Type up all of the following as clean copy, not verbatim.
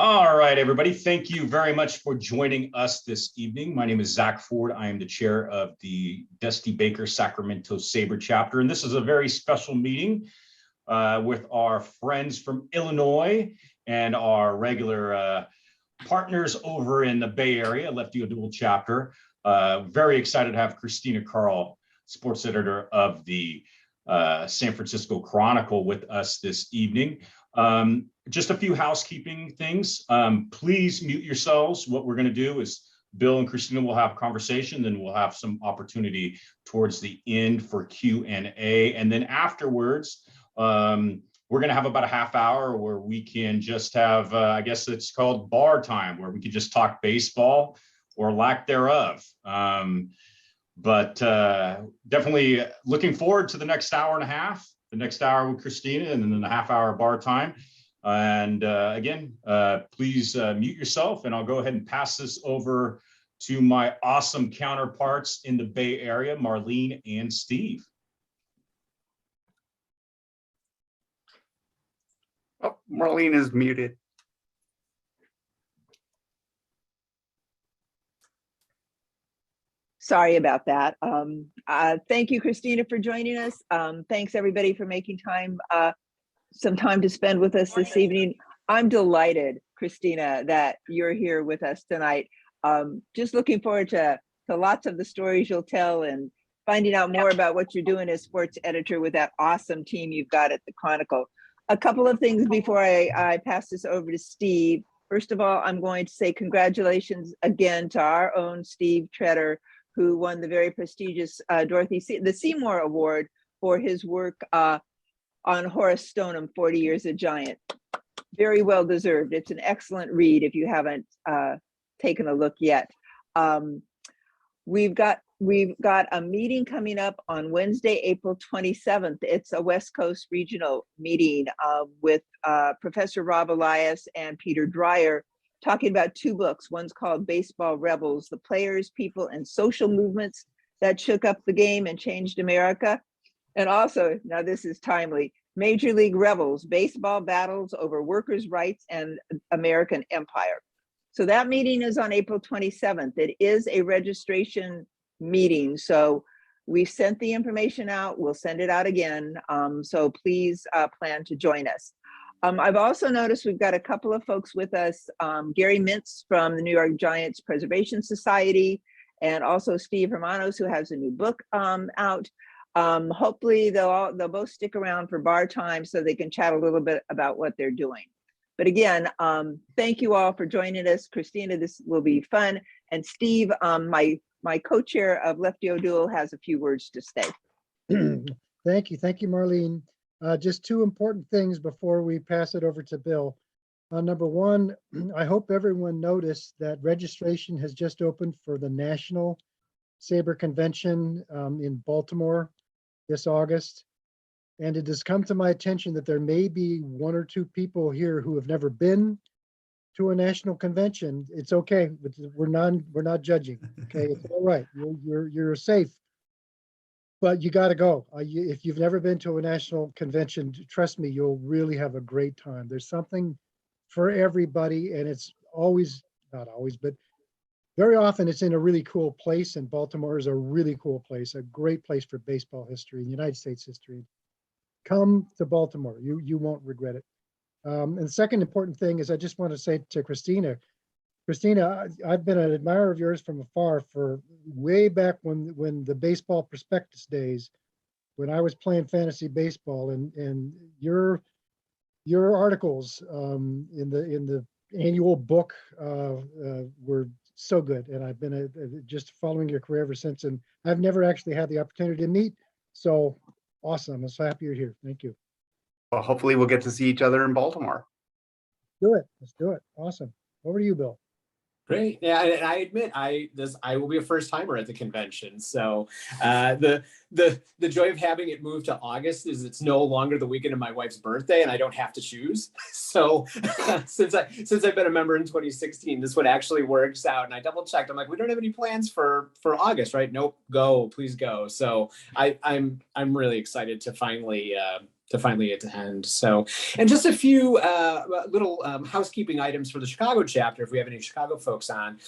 All right, everybody. Thank you very much for joining us this evening. My name is Zach Ford. I am the chair of the Dusty Baker-Sacramento SABR chapter, and this is a very special meeting with our friends from Illinois and our regular partners over in the Bay Area, Lefty O'Doul-Bay chapter. Very excited to have Christina Kahrl, sports editor of the San Francisco Chronicle, with us this evening. Just a few housekeeping things. Please mute yourselves. What we're going to do is Bill and Christina will have a conversation, then we'll have some opportunity towards the end for Q&A. And then afterwards, we're going to have about a half hour where we can just have, I guess it's called bar time, where we could just talk baseball or lack thereof. But definitely looking forward to the next hour and a half, the next hour with Christina, and then the half hour bar time. And again, please mute yourself, and I'll go ahead and pass this over to my awesome counterparts in the Bay Area, Marlene and Steve. Oh, Marlene is muted. Sorry about that. Thank you, Christina, for joining us. Thanks, everybody, for making time, some time to spend with us this evening. I'm delighted, Christina, that you're here with us tonight. Just looking forward to lots of the stories you'll tell and finding out more about what you're doing as sports editor with that awesome team you've got at the Chronicle. A couple of things before I pass this over to Steve. First of all, I'm going to say congratulations again to our own Steve Tretter, who won the very prestigious the Seymour Award for his work on Horace Stoneham, 40 Years a Giant. Very well deserved. It's an excellent read if you haven't taken a look yet. We've got a meeting coming up on Wednesday, April 27th. It's a West Coast regional meeting with Professor Rob Elias and Peter Dreyer, talking about two books. One's called Baseball Rebels: The Players, People, and Social Movements That Shook Up the Game and Changed America. And also, now this is timely, Major League Rebels: Baseball Battles Over Workers' Rights and American Empire. So that meeting is on April 27th. It is a registration meeting. So we sent the information out. We'll send it out again. So please plan to join us. I've also noticed we've got a couple of folks with us, Gary Mintz from the New York Giants Preservation Society, and also Steve Hermanos, who has a new book out. Hopefully they'll both stick around for bar time so they can chat a little bit about what they're doing. But again, thank you all for joining us. Christina, this will be fun. And Steve, my co-chair of Lefty O'Doul, has a few words to say. Thank you, Marlene. Just two important things before we pass it over to Bill. Number one, I hope everyone noticed that registration has just opened for the National SABR Convention in Baltimore this August. And it has come to my attention that there may be one or two people here who have never been to a national convention. It's okay. We're not judging. Okay, it's all right. You're safe. But you got to go. If you've never been to a national convention, trust me, you'll really have a great time. There's something for everybody, and it's always, not always, but very often it's in a really cool place, and Baltimore is a really cool place, a great place for baseball history, United States history. Come to Baltimore. You won't regret it. And the second important thing is I just want to say to Christina, I've been an admirer of yours from afar for way back when the Baseball Prospectus days, when I was playing fantasy baseball, and your articles in the annual book were so good, and I've been just following your career ever since, and I've never actually had the opportunity to meet. So awesome! I'm so happy you're here. Thank you. Well, hopefully we'll get to see each other in Baltimore. Do it. Let's do it. Awesome. Over to you, Bill. Great. Yeah, and I admit I will be a first timer at the convention. So the joy of having it move to August is it's no longer the weekend of my wife's birthday, and I don't have to choose. So since I've been a member in 2016, this one actually works out. And I double checked. I'm like, we don't have any plans for August, right? Nope. Go, please go. So I'm really excited to finally finally attend. So, and just a few little housekeeping items for the Chicago chapter, if we have any Chicago folks on.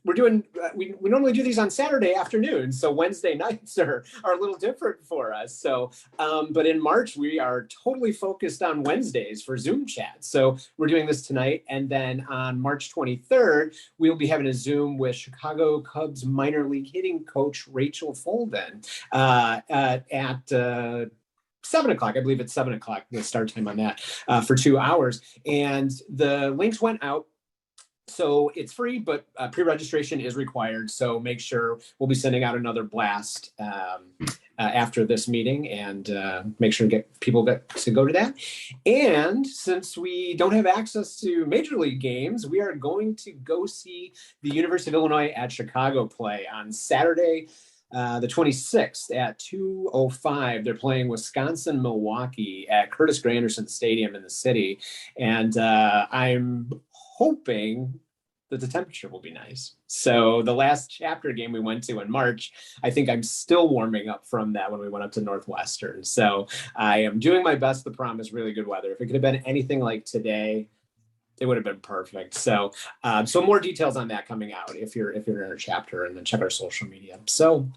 We're doing, we normally do these on Saturday afternoon, so Wednesday nights are a little different for us. So, but in March, we are totally focused on Wednesdays for Zoom chat. So we're doing this tonight. And then on March 23rd, we'll be having a Zoom with Chicago Cubs minor league hitting coach Rachel Folden at 7 o'clock. I believe it's 7 o'clock, the start time on that for 2 hours. And the links went out. So it's free, but pre-registration is required. So make sure we'll be sending out another blast after this meeting, and make sure to get people to go to that. And since we don't have access to major league games, we are going to go see the University of Illinois at Chicago play on Saturday, the 26th at 2:05. They're playing Wisconsin-Milwaukee at Curtis Granderson Stadium in the city. And I'm hoping that the temperature will be nice. So the last chapter game we went to in March, I think I'm still warming up from that when we went up to Northwestern. So I am doing my best to promise really good weather. If it could have been anything like today, it would have been perfect. So, so more details on that coming out if you're in our chapter, and then check our social media. So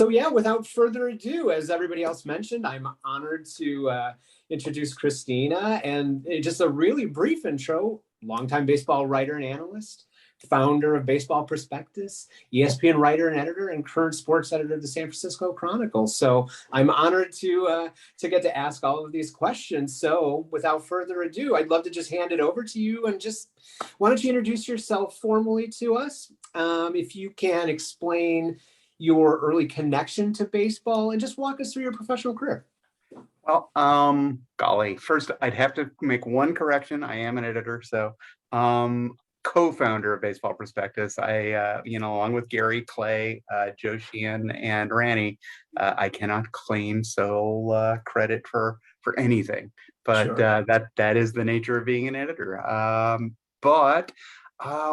yeah, without further ado, as everybody else mentioned, I'm honored to introduce Christina, and just a really brief intro. Longtime baseball writer and analyst, founder of Baseball Prospectus, ESPN writer and editor, and current sports editor of the San Francisco Chronicle. So I'm honored to get to ask all of these questions. So without further ado, I'd love to just hand it over to you, and just why don't you introduce yourself formally to us? If you can explain your early connection to baseball and just walk us through your professional career. Well, golly, first I'd have to make one correction. I am an editor, so co-founder of Baseball Prospectus. I, along with Gary, Clay, Joe Sheehan, and Ranny, I cannot claim sole credit for anything, but sure. That is the nature of being an editor. But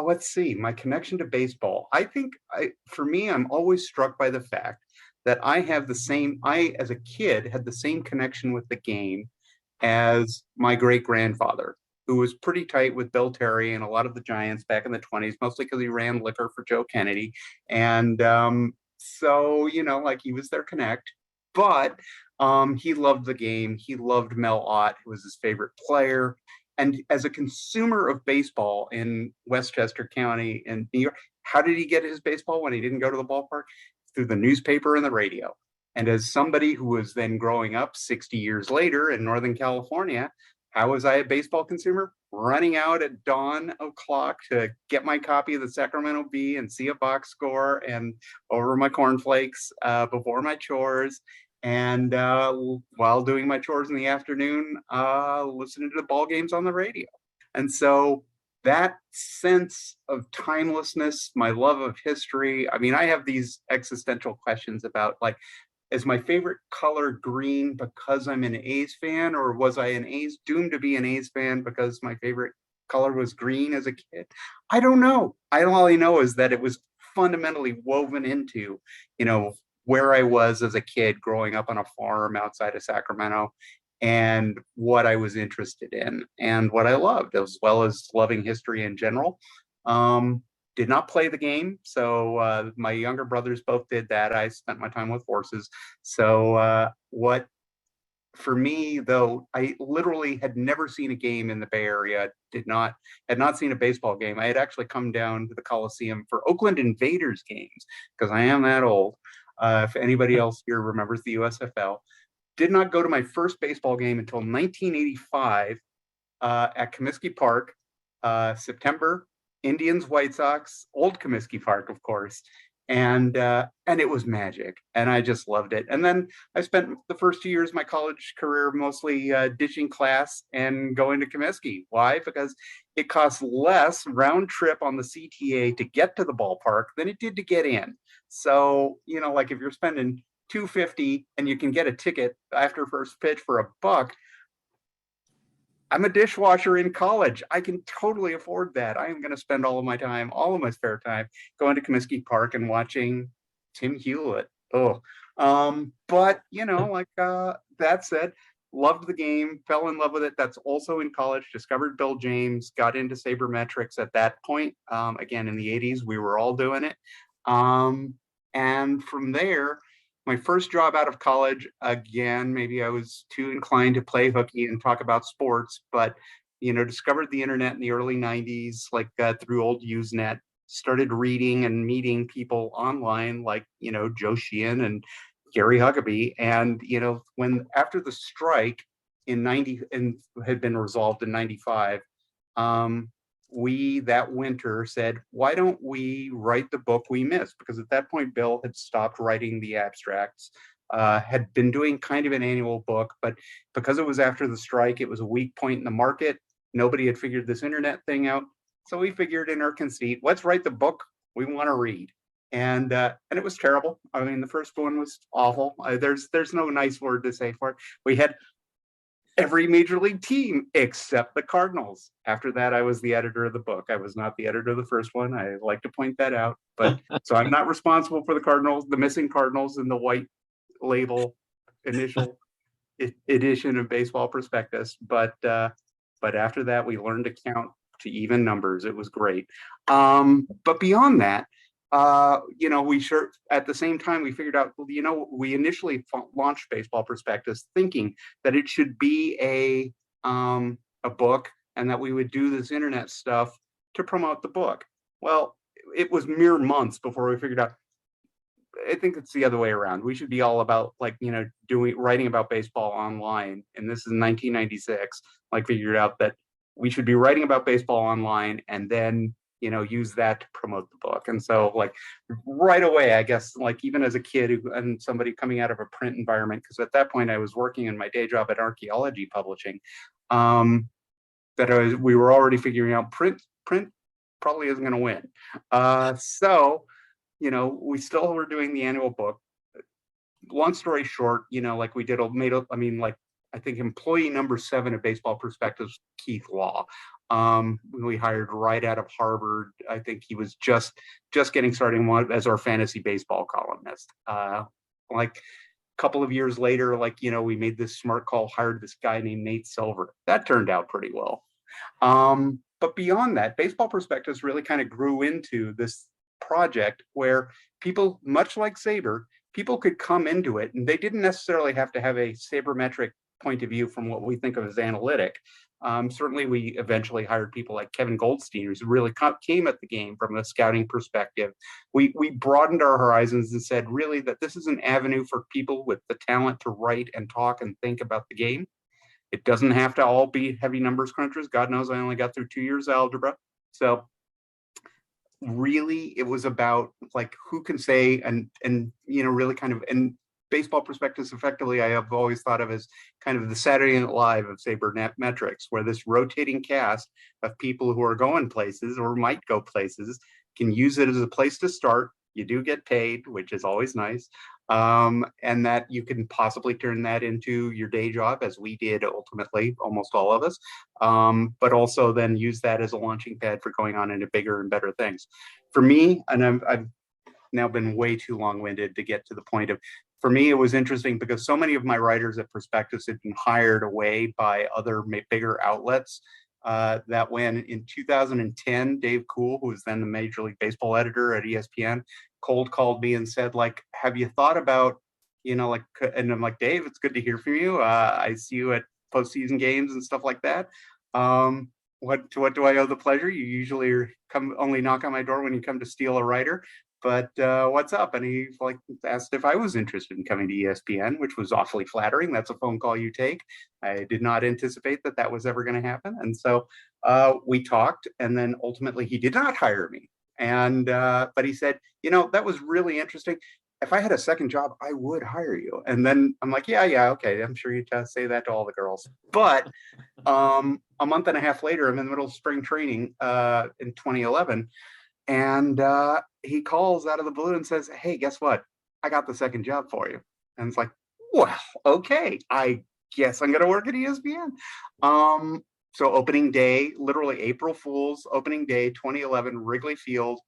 let's see, my connection to baseball. I think for me, I'm always struck by the fact that I, as a kid, had the same connection with the game as my great-grandfather, who was pretty tight with Bill Terry and a lot of the Giants back in the 20s, mostly because he ran liquor for Joe Kennedy. And so, he was their connect. But he loved the game. He loved Mel Ott, who was his favorite player. And as a consumer of baseball in Westchester County in New York, how did he get his baseball when he didn't go to the ballpark? Through the newspaper and the radio. And as somebody who was then growing up 60 years later in Northern California, how was I a baseball consumer? Running out at dawn o'clock to get my copy of the Sacramento Bee and see a box score and over my cornflakes before my chores. And while doing my chores in the afternoon, listening to the ball games on the radio. And so that sense of timelessness, my love of history. I mean, I have these existential questions about, like, is my favorite color green because I'm an A's fan, or was I doomed to be an A's fan because my favorite color was green as a kid? I don't know. All I know is that it was fundamentally woven into, where I was as a kid growing up on a farm outside of Sacramento, and what I was interested in and what I loved, as well as loving history in general. Did not play the game. So my younger brothers both did that. I spent my time with horses. So for me, though, I literally had never seen a game in the Bay Area, had not seen a baseball game. I had actually come down to the Coliseum for Oakland Invaders games, because I am that old. If anybody else here remembers the USFL. Did not go to my first baseball game until 1985 at Comiskey Park, September, Indians, White Sox, old Comiskey Park, of course. And it was magic, and I just loved it. And then I spent the first 2 years of my college career mostly ditching class and going to Comiskey. Why? Because it costs less round trip on the CTA to get to the ballpark than it did to get in. So, like if you're spending $2.50 and you can get a ticket after first pitch for $1. I'm a dishwasher in college. I can totally afford that. I am going to spend all of my spare time going to Comiskey Park and watching Tim Hewlett. But that said, loved the game, fell in love with it. That's also in college, discovered Bill James, got into sabermetrics at that point. Again, in the 80s, we were all doing it. And from there, my first job out of college, again, maybe I was too inclined to play hooky and talk about sports, but, discovered the internet in the early 90s, like through old Usenet, started reading and meeting people online like, Joe Sheehan and Gary Huckabee. And, when after the strike in 90 and had been resolved in 95, we that winter said, why don't we write the book we missed? Because at that point, Bill had stopped writing the abstracts, had been doing kind of an annual book, but because it was after the strike, it was a weak point in the market. Nobody had figured this internet thing out. So we figured in our conceit, let's write the book we want to read. And it was terrible. I mean, the first one was awful. There's no nice word to say for it. We had every major league team except the Cardinals. After that, I was the editor of the book. I was not the editor of the first one. I like to point that out. But so I'm not responsible for the Cardinals, the missing Cardinals in the white label initial edition of Baseball Prospectus. But after that, we learned to count to even numbers. It was great. But beyond that, we sure at the same time we figured out, we initially launched Baseball Prospectus thinking that it should be a book and that we would do this internet stuff to promote the book. Well, it was mere months before we figured out, I think it's the other way around. We should be all about writing about baseball online. And this is 1996, figured out that we should be writing about baseball online and then use that to promote the book. And so right away, I guess, even as a kid and somebody coming out of a print environment, because at that point I was working in my day job at archaeology publishing, we were already figuring out print probably isn't going to win. So, we still were doing the annual book. Long story short, we did, I think employee number 7 of Baseball Prospectus, Keith Law. We hired right out of Harvard. I think he was just getting started as our fantasy baseball columnist. A couple of years later, we made this smart call, hired this guy named Nate Silver. That turned out pretty well. But beyond that, Baseball Prospectus really kind of grew into this project where people, much like Saber, people could come into it and they didn't necessarily have to have a sabermetric point of view from what we think of as analytic. Certainly, we eventually hired people like Kevin Goldstein, who really came at the game from a scouting perspective. We broadened our horizons and said, really, that this is an avenue for people with the talent to write and talk and think about the game. It doesn't have to all be heavy numbers crunchers. God knows I only got through 2 years of algebra. So really, it was about who can say and really kind of, and Baseball Prospectus effectively I have always thought of as kind of the Saturday Night Live of sabermetrics, where this rotating cast of people who are going places or might go places can use it as a place to start. You do get paid, which is always nice, and that you can possibly turn that into your day job, as we did ultimately, almost all of us, but also then use that as a launching pad for going on into bigger and better things. For me, and I've now been way too long-winded to get to the point of, for me, it was interesting because so many of my writers at Prospectus had been hired away by other bigger outlets, that when in 2010, Dave Kuhl, who was then the Major League Baseball editor at ESPN, cold called me and said, have you thought about, and I'm like, Dave, it's good to hear from you. I see you at postseason games and stuff like that. What do I owe the pleasure? You usually only knock on my door when you come to steal a writer. But what's up? And he asked if I was interested in coming to ESPN, which was awfully flattering. That's a phone call you take. I did not anticipate that was ever going to happen. And so we talked, and then ultimately he did not hire me. And but he said, that was really interesting. If I had a second job, I would hire you. And then I'm like, yeah, okay. I'm sure you say that to all the girls. But a month and a half later, I'm in the middle of spring training in 2011. And he calls out of the blue and says, hey, guess what? I got the second job for you. And it's like, well, okay, I guess I'm going to work at ESPN. So opening day, literally April Fool's opening day, 2011, Wrigley Field.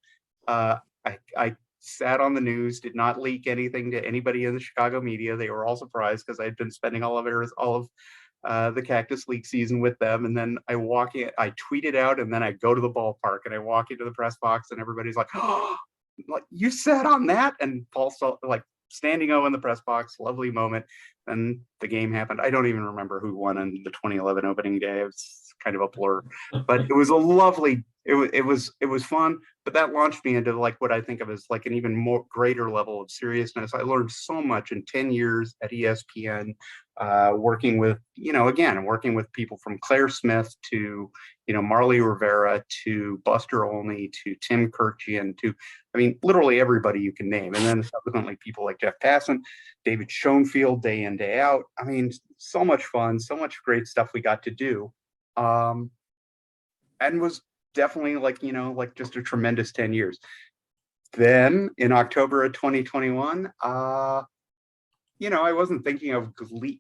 I sat on the news, did not leak anything to anybody in the Chicago media. They were all surprised because I'd been spending all of the Cactus League season with them. And then I walk in, I tweet it out, and then I go to the ballpark and I walk into the press box and everybody's like, oh, like, you sat on that? And Paul's like standing in the press box, lovely moment. And the game happened. I don't even remember who won in the 2011 opening day. It was kind of a blur, but it was a lovely, it was fun. But that launched me into like what I think of as like an even more greater level of seriousness. I learned so much in 10 years at ESPN, working with, working with people from Claire Smith to, Marley Rivera to Buster Olney to Tim Kirchian to, literally everybody you can name. And then subsequently people like Jeff Passan, David Schoenfield, day in, day out. So much fun, so much great stuff we got to do. And was definitely like just a tremendous 10 years. Then in October of 2021, I wasn't thinking I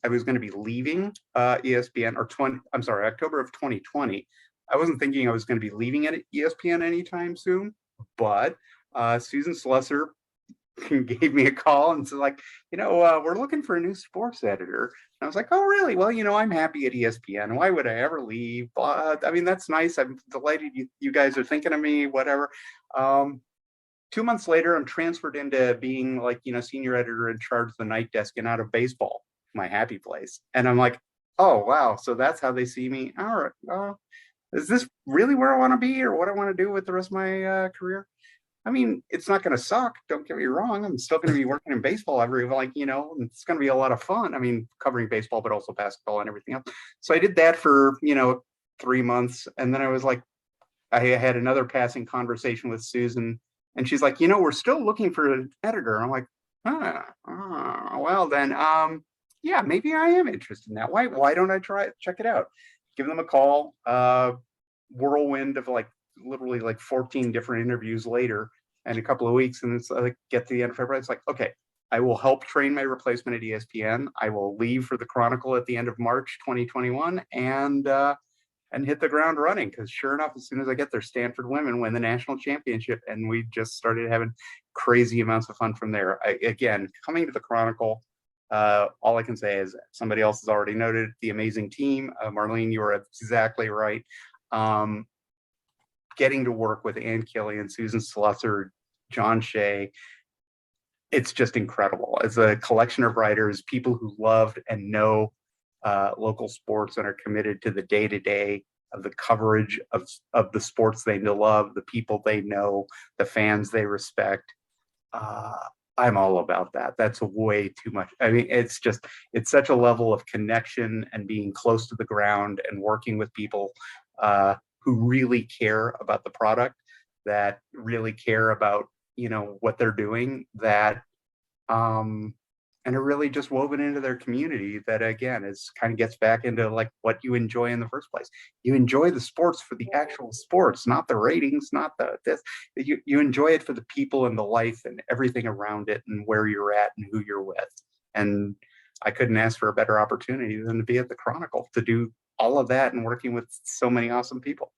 was going to be leaving ESPN October of 2020. I wasn't thinking I was going to be leaving at ESPN anytime soon, but Susan Slusser gave me a call and said, like, we're looking for a new sports editor. And I was like, oh, really? Well, I'm happy at ESPN. Why would I ever leave? That's nice. I'm delighted you guys are thinking of me, whatever. 2 months later, I'm transferred into being like, senior editor in charge of the night desk and Out of Baseball, my happy place. And I'm like, oh, wow. So that's how they see me. All right. Is this really where I want to be or what I want to do with the rest of my career? It's not going to suck. Don't get me wrong. I'm still going to be working in baseball it's going to be a lot of fun. Covering baseball, but also basketball and everything else. So I did that for, 3 months. And then I was like, I had another passing conversation with Susan and she's like, we're still looking for an editor. I'm like, well then, yeah, maybe I am interested in that. Why don't I check it out? Give them a call, whirlwind of literally 14 different interviews later and a couple of weeks. And it's like, get to the end of February. It's like, okay, I will help train my replacement at ESPN. I will leave for the Chronicle at the end of March 2021 and hit the ground running. Because sure enough, as soon as I get there, Stanford women win the national championship. And we just started having crazy amounts of fun from there. Again, coming to the Chronicle, all I can say is somebody else has already noted the amazing team. Marlene, you are exactly right. Getting to work with Ann Killian, Susan Slusser, John Shea, it's just incredible. As a collection of writers, people who loved and know local sports and are committed to the day-to-day of the coverage of the sports they love, the people they know, the fans they respect. I'm all about that. That's way too much. It's such a level of connection and being close to the ground and working with people who really care about the product, that really care about, what they're doing, that, and are really just woven into their community. That again, is kind of gets back into like what you enjoy in the first place. You enjoy the sports for the actual sports, not the ratings, not this. You enjoy it for the people and the life and everything around it and where you're at and who you're with. And I couldn't ask for a better opportunity than to be at the Chronicle to do all of that and working with so many awesome people.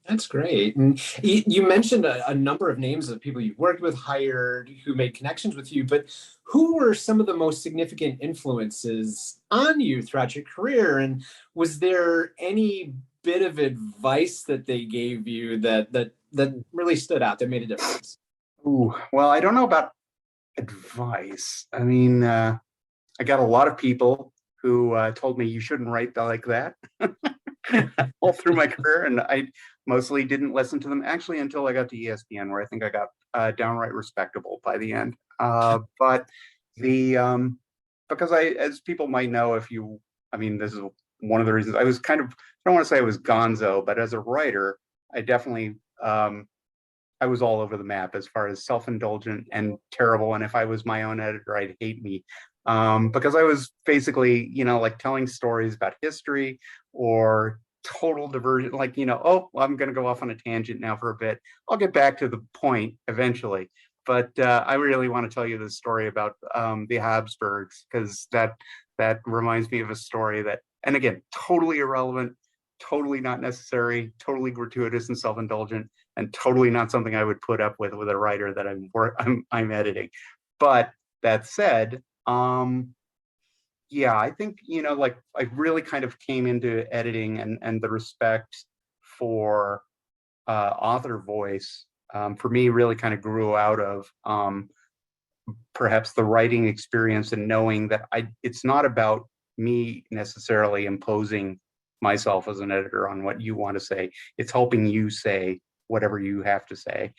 That's great. And you mentioned a number of names of people you've worked with, hired, who made connections with you, but who were some of the most significant influences on you throughout your career? And was there any bit of advice that they gave you that really stood out, that made a difference? Ooh, well, I don't know about advice. I got a lot of people who told me you shouldn't write like that all through my career. And I mostly didn't listen to them actually until I got to ESPN, where I think I got downright respectable by the end. But because as people might know, this is one of the reasons I was I don't want to say I was gonzo, but as a writer, I definitely, I was all over the map as far as self-indulgent and terrible. And if I was my own editor, I'd hate me. Because I was basically, telling stories about history or total diversion, I'm going to go off on a tangent now for a bit. I'll get back to the point eventually. But I really want to tell you the story about the Habsburgs, because that reminds me of a story that, and again, totally irrelevant, totally not necessary, totally gratuitous and self-indulgent. and totally not something I would put up with a writer that I'm editing. But that said, yeah, I think, like I really kind of came into editing and the respect for author voice for me really kind of grew out of perhaps the writing experience and knowing that it's not about me necessarily imposing myself as an editor on what you want to say. It's helping you say whatever you have to say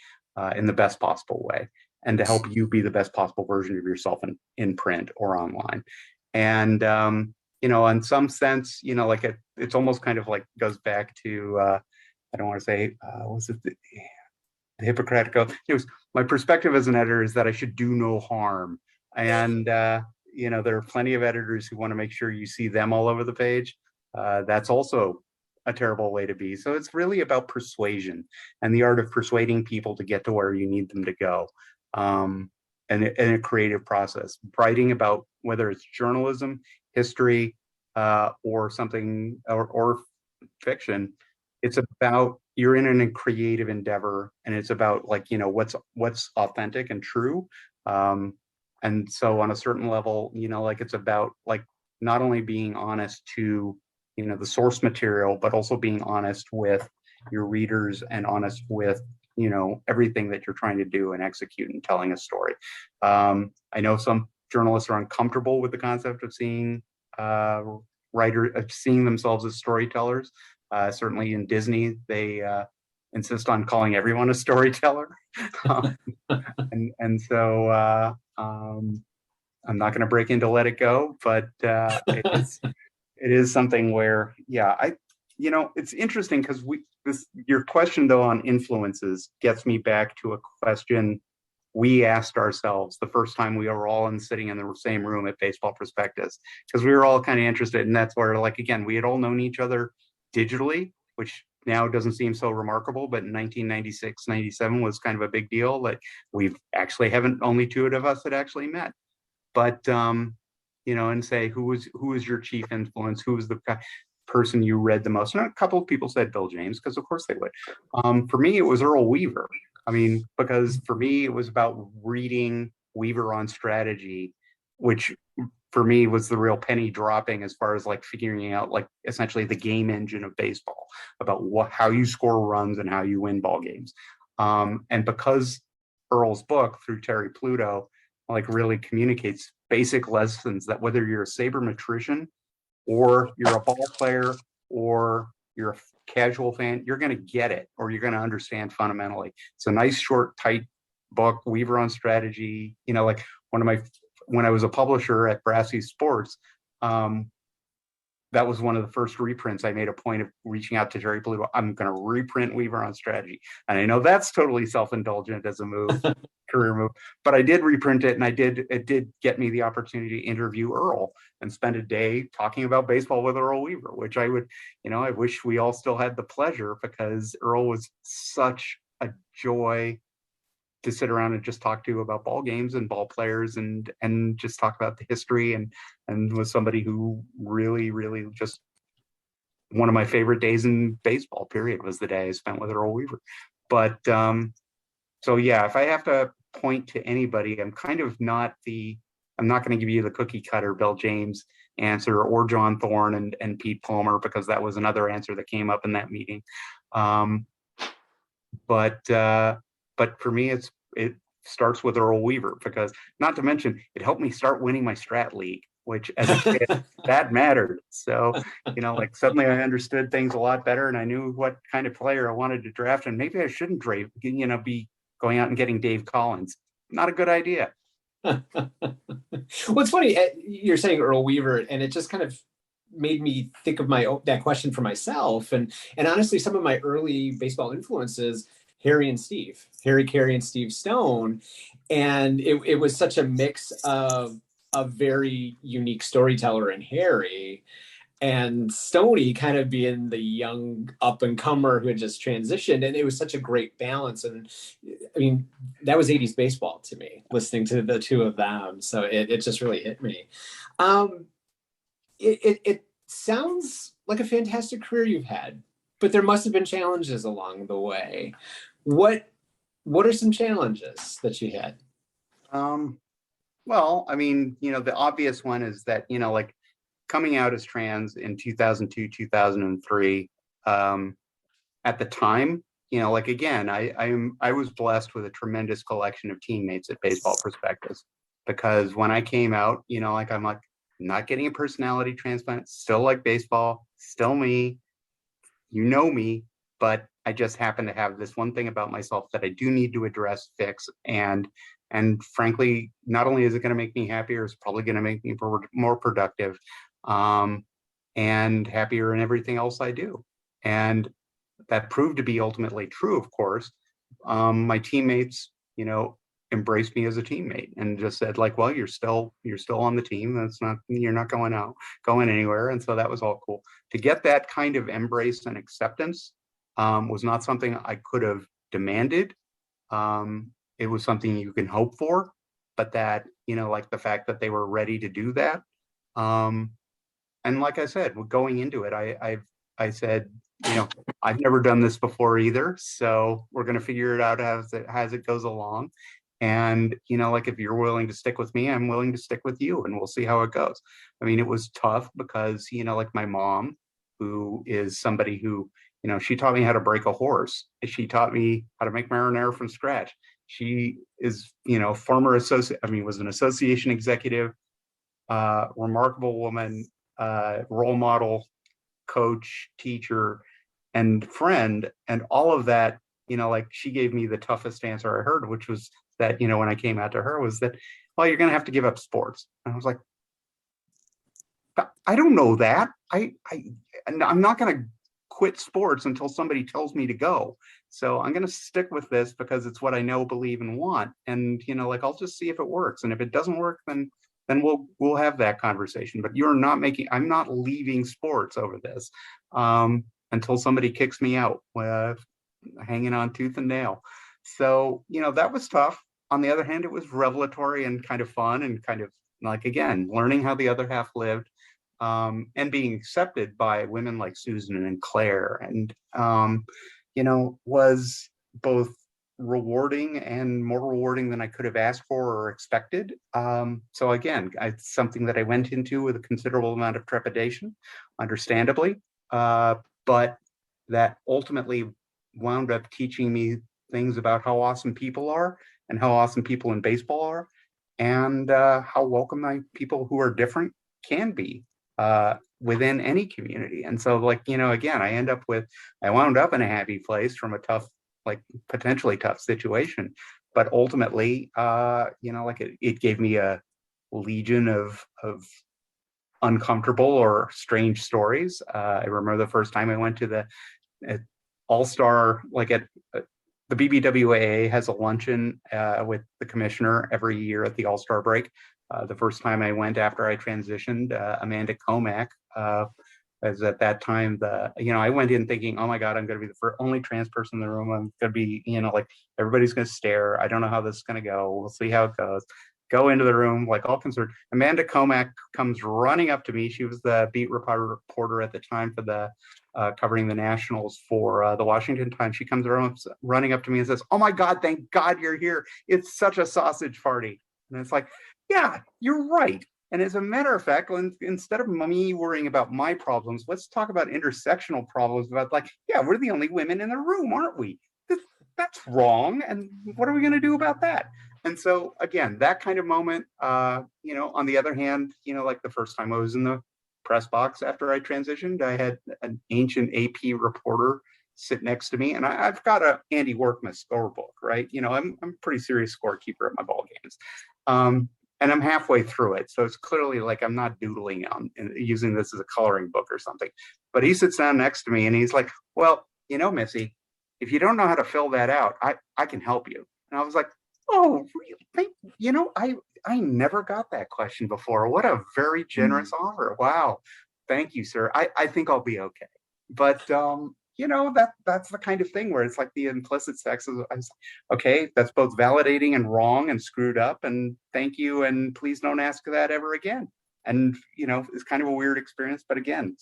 in the best possible way, and to help you be the best possible version of yourself in print or online. And in some sense, like it's almost kind of like goes back to I don't want to say was it the Hippocratic Oath? It was, my perspective as an editor is that I should do no harm. And there are plenty of editors who want to make sure you see them all over the page. That's also a terrible way to be. So it's really about persuasion and the art of persuading people to get to where you need them to go. And a creative process. Writing about whether it's journalism, history, or something, or fiction, it's about, you're in a creative endeavor, and it's about what's authentic and true. And so on a certain level, it's about not only being honest to the source material, but also being honest with your readers and honest with everything that you're trying to do and execute in telling a story. I know some journalists are uncomfortable with the concept of seeing seeing themselves as storytellers. Certainly in Disney, they insist on calling everyone a storyteller. So I'm not going to break into Let It Go, but it is something where, it's interesting because your question though on influences gets me back to a question we asked ourselves the first time we were all sitting in the same room at Baseball Prospectus, because we were all kind of interested, and that's where again, we had all known each other digitally, which now doesn't seem so remarkable, but in 1996, 97 was kind of a big deal. We've actually only two of us had actually met, but and say who was your chief influence, who was the person you read the most. And a couple of people said Bill James, because of course they would. For me, it was Earl Weaver. Because for me, it was about reading Weaver on Strategy, which for me was the real penny dropping as far as figuring out essentially the game engine of baseball, about how you score runs and how you win ball games. And because Earl's book through Terry Pluto really communicates basic lessons that whether you're a sabermetrician or you're a ball player or you're a casual fan, you're going to get it, or you're going to understand fundamentally. It's a nice, short, tight book, Weaver on Strategy. When I was a publisher at Brassy Sports, that was one of the first reprints. I made a point of reaching out to Terry Pluto. I'm going to reprint Weaver on Strategy. And I know that's totally self-indulgent as a move, career move, but I did reprint it, and it did get me the opportunity to interview Earl and spend a day talking about baseball with Earl Weaver, which I would, I wish we all still had the pleasure, because Earl was such a joy to sit around and just talk to about ball games and ball players and just talk about the history, and was somebody who really, really just, one of my favorite days in baseball, period, was the day I spent with Earl Weaver. But so yeah, if I have to point to anybody, I'm not going to give you the cookie cutter Bill James answer, or John Thorne and Pete Palmer, because that was another answer that came up in that meeting. But for me, it starts with Earl Weaver, because, not to mention, it helped me start winning my strat league, which as a kid, that mattered. So, suddenly I understood things a lot better, and I knew what kind of player I wanted to draft, and maybe I shouldn't be going out and getting Dave Collins. Not a good idea. Well, it's funny, you're saying Earl Weaver, and it just kind of made me think of that question for myself. And honestly, some of my early baseball influences, Harry, Carey, and Steve Stone. And it was such a mix of a very unique storyteller in Harry, and Stoney kind of being the young up-and-comer who had just transitioned. And it was such a great balance. And that was 80s baseball to me, listening to the two of them. So it just really hit me. It sounds like a fantastic career you've had, but there must have been challenges along the way. What are some challenges that you had? Well, I mean, the obvious one is that, like coming out as trans in 2002, 2003, at the time, like again, I was blessed with a tremendous collection of teammates at Baseball Prospectus, because when I came out, like I'm like not getting a personality transplant, still like baseball, still me, me, but I just happen to have this one thing about myself that I do need to address, fix, and frankly, not only is it going to make me happier, it's probably going to make me more productive, and happier in everything else I do. And that proved to be ultimately true, of course. My teammates, embraced me as a teammate and just said like, well, you're still on the team. You're not going anywhere. And so that was all cool. To get that kind of embrace and acceptance was not something I could have demanded. It was something you can hope for, but that, like the fact that they were ready to do that. And like I said, going into it, I said, I've never done this before either. So we're going to figure it out as it goes along. And, like if you're willing to stick with me, I'm willing to stick with you, and we'll see how it goes. I mean, it was tough because, like my mom, who is somebody who, she taught me how to break a horse. She taught me how to make marinara from scratch. She is, was an association executive, remarkable woman, role model, coach, teacher, and friend. And all of that, like she gave me the toughest answer I heard, which was that, when I came out to her, was that, well, you're going to have to give up sports. And I was like, I don't know that. I'm not going to quit sports until somebody tells me to go. So I'm going to stick with this because it's what I know, believe, and want. And, like, I'll just see if it works. And if it doesn't work, then we'll have that conversation. But I'm not leaving sports over this until somebody kicks me out, hanging on tooth and nail. So, that was tough. On the other hand, it was revelatory and kind of fun and kind of like, again, learning how the other half lived, and being accepted by women like Susan and Claire, and, was both rewarding and more rewarding than I could have asked for or expected. So again, it's something that I went into with a considerable amount of trepidation, understandably, but that ultimately wound up teaching me things about how awesome people are and how awesome people in baseball are, and how welcoming people who are different can be within any community. And so, like, again, I wound up in a happy place from a tough, like potentially tough situation, but ultimately, it gave me a legion of uncomfortable or strange stories. I remember the first time I went to the All-Star, like at the BBWAA has a luncheon with the commissioner every year at the All-Star break. The first time I went after I transitioned, Amanda Comack, as at that time, I went in thinking, oh my God, I'm going to be the only trans person in the room. I'm going to be, like everybody's going to stare. I don't know how this is going to go. We'll see how it goes. Go into the room, like all concerned. Amanda Comack comes running up to me. She was the beat reporter at the time for the covering the Nationals for the Washington Times. She comes running up to me and says, oh my God, thank God you're here. It's such a sausage party. And it's like, yeah, you're right. And as a matter of fact, instead of me worrying about my problems, let's talk about intersectional problems about like, yeah, we're the only women in the room, aren't we? That's wrong. And what are we going to do about that? And so, again, that kind of moment, on the other hand, like the first time I was in the press box after I transitioned, I had an ancient AP reporter sit next to me, and I've got a Andy Workman scorebook, right? I'm a pretty serious scorekeeper at my ball games. And I'm halfway through it. So it's clearly like I'm not doodling on and using this as a coloring book or something. But he sits down next to me and he's like, well, Missy, if you don't know how to fill that out, I can help you. And I was like, oh, really? I never got that question before. What a very generous offer. Wow. Thank you, sir. I think I'll be okay. But, that's the kind of thing where it's like the implicit sex is, okay, that's both validating and wrong and screwed up. And thank you. And please don't ask that ever again. And, it's kind of a weird experience. But again,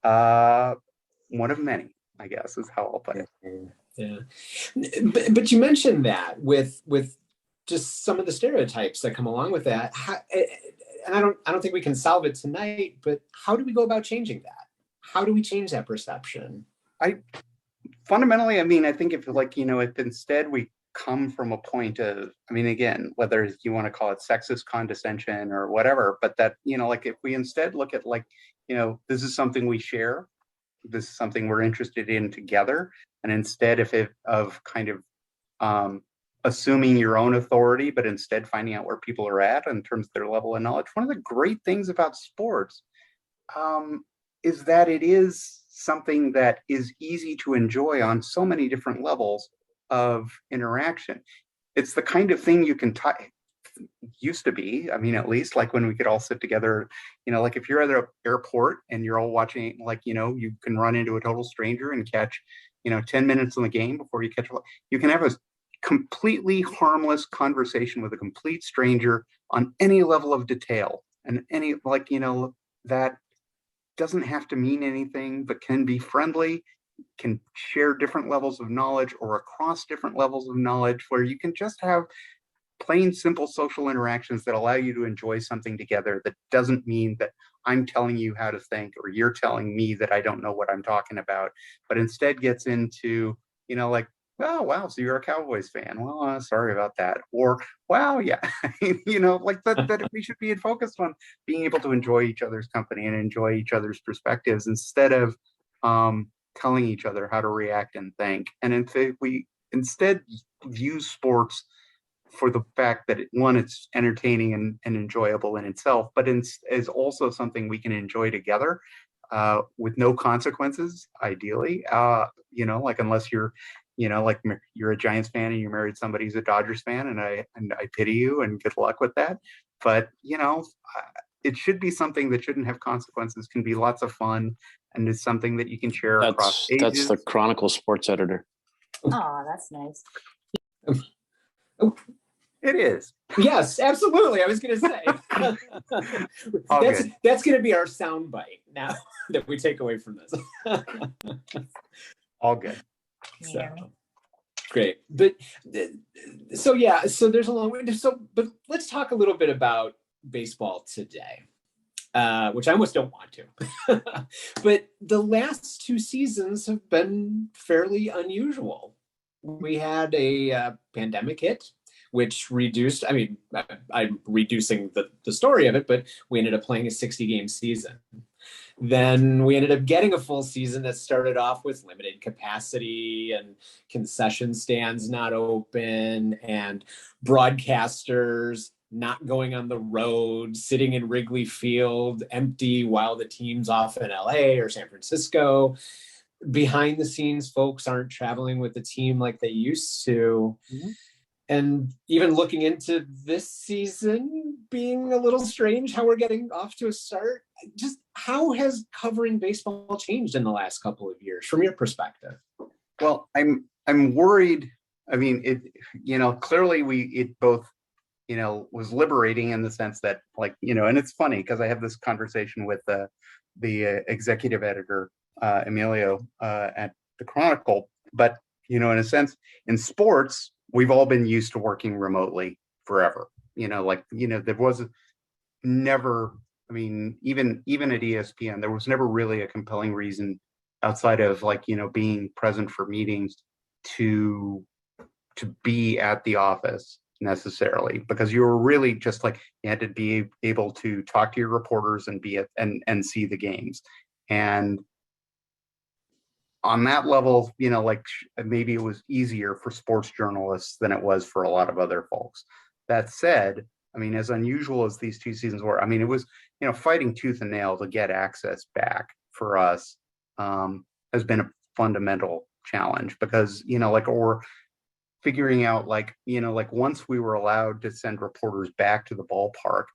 one of many, I guess, is how I'll put it. Yeah. But you mentioned that with just some of the stereotypes that come along with that. And I don't think we can solve it tonight, but how do we go about changing that? How do we change that perception? Fundamentally, I mean, I think if if instead we come from a point of, I mean, again, whether you want to call it sexist condescension or whatever, but that, if we instead look at this is something we share, this is something we're interested in together, and instead of kind of assuming your own authority, but instead finding out where people are at in terms of their level of knowledge. One of the great things about sports is that it is something that is easy to enjoy on so many different levels of interaction. It's the kind of thing you can used to be, I mean, at least like when we could all sit together, like if you're at an airport and you're all watching, you can run into a total stranger and catch, 10 minutes in the game before you catch, you can have a completely harmless conversation with a complete stranger on any level of detail, and any that doesn't have to mean anything, but can be friendly, can share different levels of knowledge or across different levels of knowledge, where you can just have plain simple social interactions that allow you to enjoy something together. That doesn't mean that I'm telling you how to think or you're telling me that I don't know what I'm talking about, but instead gets into, oh, wow, so you're a Cowboys fan. Well, sorry about that. Or, wow, yeah, that we should be focused on being able to enjoy each other's company and enjoy each other's perspectives instead of telling each other how to react and think. And if we instead use sports for the fact that it's entertaining and enjoyable in itself, but is also something we can enjoy together with no consequences, ideally, unless you're, you're a Giants fan and you married somebody who's a Dodgers fan, and I pity you and good luck with that. But, it should be something that shouldn't have consequences, can be lots of fun, and it's something that you can share across ages. That's the Chronicle sports editor. Oh, that's nice. It is. Yes, absolutely. I was going to say that's going to be our sound bite now that we take away from this. All good. So great. But so there's a long way. But let's talk a little bit about baseball today, which I almost don't want to. But the last two seasons have been fairly unusual. We had a pandemic hit, which reduced, I'm reducing the story of it, but we ended up playing a 60-game season. Then we ended up getting a full season that started off with limited capacity and concession stands not open and broadcasters not going on the road, sitting in Wrigley Field empty while the team's off in LA or San Francisco. Behind the scenes, folks aren't traveling with the team like they used to. Mm-hmm. And even looking into this season being a little strange, how we're getting off to a start, just how has covering baseball changed in the last couple of years from your perspective? Well, I'm worried. I mean, clearly it both, was liberating in the sense that and it's funny because I have this conversation with the executive editor, Emilio, at the Chronicle, but, in a sense, in sports, we've all been used to working remotely forever. There was never, even at ESPN, there was never really a compelling reason outside of being present for meetings to be at the office necessarily, because you were really just you had to be able to talk to your reporters and and see the games. And on that level, maybe it was easier for sports journalists than it was for a lot of other folks. That said, as unusual as these two seasons were, it was, fighting tooth and nail to get access back for us has been a fundamental challenge because, or figuring out once we were allowed to send reporters back to the ballpark,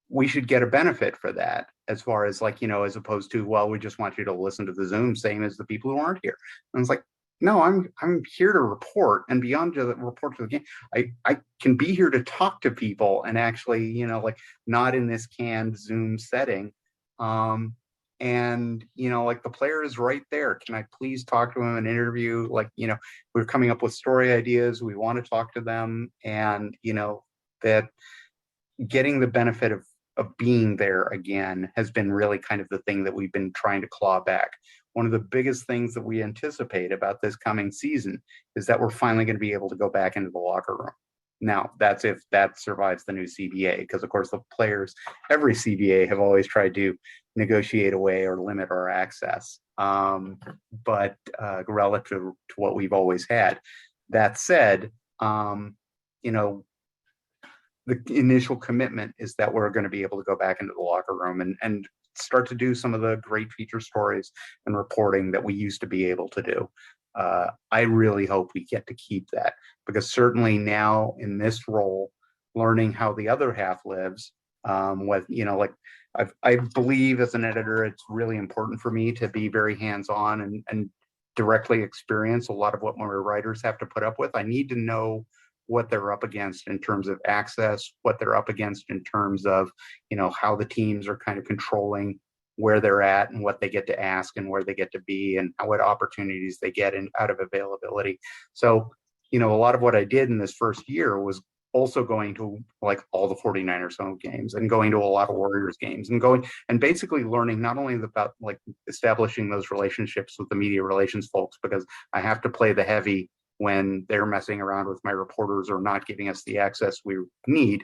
we should get a benefit for that as far as as opposed to, well, we just want you to listen to the Zoom, same as the people who aren't here. And it's no, I'm here to report, and beyond the report to the game, I can be here to talk to people and actually, not in this canned Zoom setting. And, like the player is right there. Can I please talk to him and interview? Like, we're coming up with story ideas. We want to talk to them. And, that getting the benefit of being there again has been really kind of the thing that we've been trying to claw back. One of the biggest things that we anticipate about this coming season is that we're finally going to be able to go back into the locker room. Now, that's if that survives the new CBA, because of course the players, every CBA have always tried to negotiate away or limit our access, but relative to what we've always had. That said, the initial commitment is that we're going to be able to go back into the locker room and start to do some of the great feature stories and reporting that we used to be able to do. I really hope we get to keep that, because certainly now in this role, learning how the other half lives, I believe as an editor, it's really important for me to be very hands-on and directly experience a lot of what my writers have to put up with. I need to know what they're up against in terms of access, what they're up against in terms of, how the teams are kind of controlling where they're at and what they get to ask and where they get to be and what opportunities they get out of availability. So, a lot of what I did in this first year was also going to like all the 49ers home games and going to a lot of Warriors games and basically learning not only about like establishing those relationships with the media relations folks, because I have to play the heavy when they're messing around with my reporters or not giving us the access we need.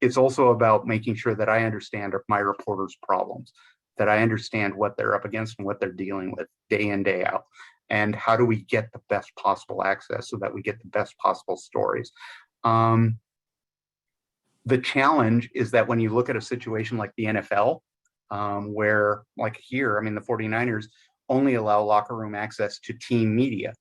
It's also about making sure that I understand my reporters' problems, that I understand what they're up against and what they're dealing with day in, day out. And how do we get the best possible access so that we get the best possible stories? The challenge is that when you look at a situation like the NFL, where like here, the 49ers only allow locker room access to team media.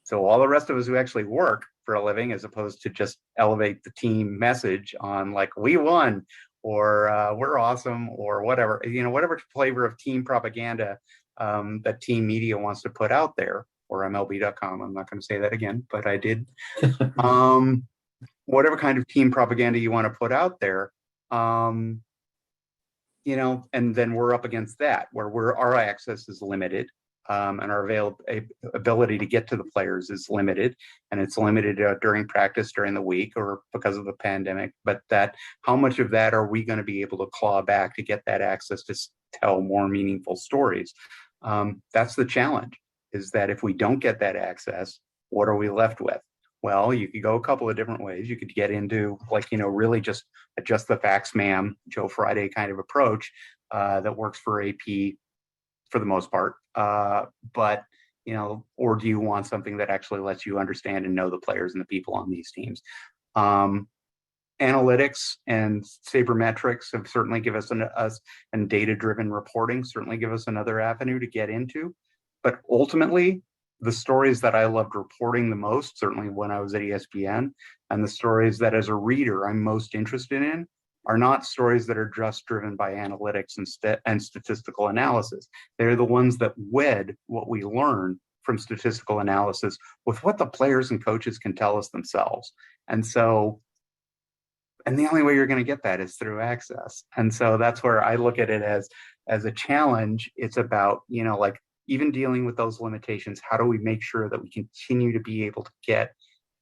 So all the rest of us who actually work for a living, as opposed to just elevate the team message on like, we won, or we're awesome, or whatever, whatever flavor of team propaganda that team media wants to put out there, or MLB.com. I'm not going to say that again, but I did. Whatever kind of team propaganda you want to put out there, and then we're up against that, where our access is limited. And our ability to get to the players is limited, and it's limited during practice, during the week, or because of the pandemic. But how much of that are we going to be able to claw back to get that access to tell more meaningful stories? That's the challenge, is that if we don't get that access, what are we left with? Well, you could go a couple of different ways. You could get into really just adjust the facts, ma'am, Joe Friday kind of approach that works for AP for the most part. But, or do you want something that actually lets you understand and know the players and the people on these teams? Analytics and sabermetrics have certainly given us and data-driven reporting certainly give us another avenue to get into. But ultimately, the stories that I loved reporting the most, certainly when I was at ESPN, and the stories that as a reader I'm most interested in, are not stories that are just driven by analytics and statistical analysis. They're the ones that wed what we learn from statistical analysis with what the players and coaches can tell us themselves. And the only way you're going to get that is through access. And so that's where I look at it as a challenge. It's about, even dealing with those limitations, how do we make sure that we continue to be able to get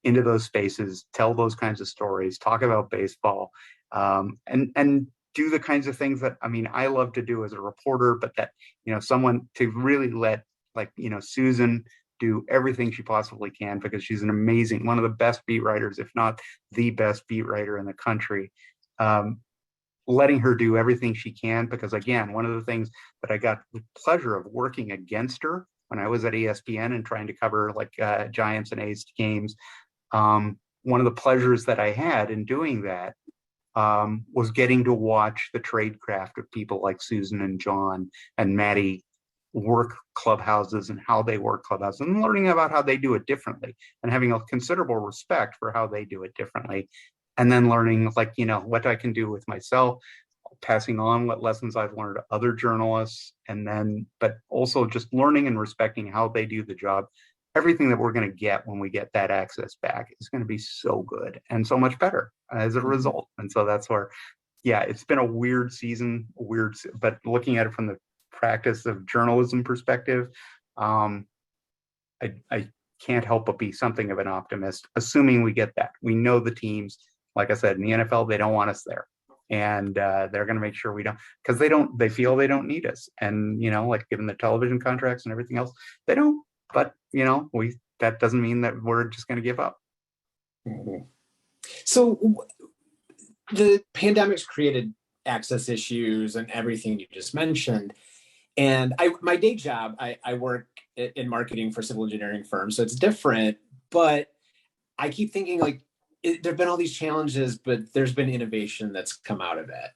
into those spaces, tell those kinds of stories, talk about baseball, and do the kinds of things that, I love to do as a reporter, but that, someone to really let Susan do everything she possibly can, because she's one of the best beat writers, if not the best beat writer in the country. Letting her do everything she can, because again, one of the things that I got the pleasure of working against her when I was at ESPN and trying to cover Giants and A's games, one of the pleasures that I had in doing that was getting to watch the trade craft of people like Susan and John and Maddie work clubhouses and how they work clubhouses, and learning about how they do it differently and having a considerable respect for how they do it differently. And then learning what I can do with myself, passing on what lessons I've learned to other journalists, but also just learning and respecting how they do the job. Everything that we're going to get when we get that access back is going to be so good and so much better as a result. And so that's where yeah, it's been a weird season, but looking at it from the practice of journalism perspective, I can't help but be something of an optimist, assuming we get that. We know the teams, like I said, in the NFL, they don't want us there. And they're going to make sure we don't, because they feel they don't need us. And, like given the television contracts and everything else, they don't. But, that doesn't mean that we're just going to give up. Mm-hmm. So the pandemic's created access issues and everything you just mentioned. And my day job, I work in marketing for civil engineering firms, so it's different. But I keep thinking there've been all these challenges, but there's been innovation that's come out of it.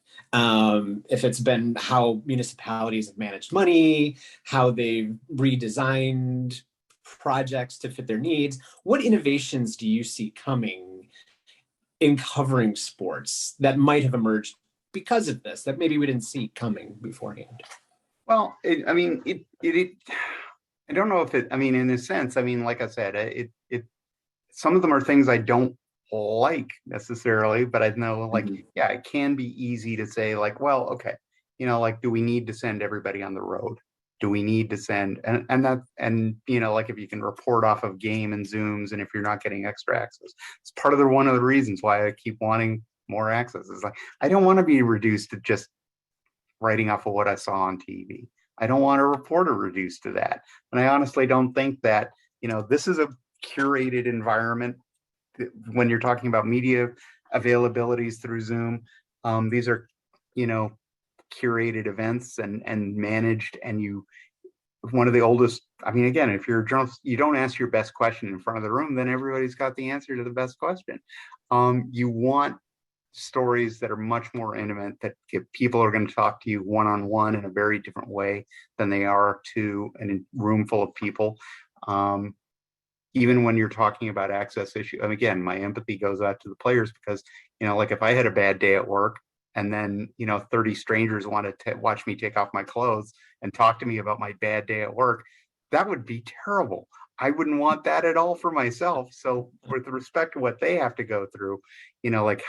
If it's been how municipalities have managed money, how they've redesigned projects to fit their needs, what innovations do you see coming in covering sports that might have emerged because of this, that maybe we didn't see coming beforehand? Well, I don't know if in a sense, like I said, some of them are things I don't like necessarily, but I know yeah, it can be easy to say well, okay, do we need to send everybody on the road? Do we need to send, and if you can report off of game and Zooms, and if you're not getting extra access, it's part of one of the reasons why I keep wanting more access. Is I don't want to be reduced to just writing off of what I saw on TV. I don't want a reporter reduced to that. And I honestly don't think that, this is a curated environment. When you're talking about media availabilities through Zoom, these are, curated events and managed, and one of the oldest, again, if you're a journalist, you don't ask your best question in front of the room, then everybody's got the answer to the best question. You want stories that are much more intimate, that people are going to talk to you one-on-one in a very different way than they are to a room full of people. Even when you're talking about access issues, and again, my empathy goes out to the players, because, if I had a bad day at work and then, 30 strangers want to watch me take off my clothes and talk to me about my bad day at work, that would be terrible. I wouldn't want that at all for myself. So with respect to what they have to go through,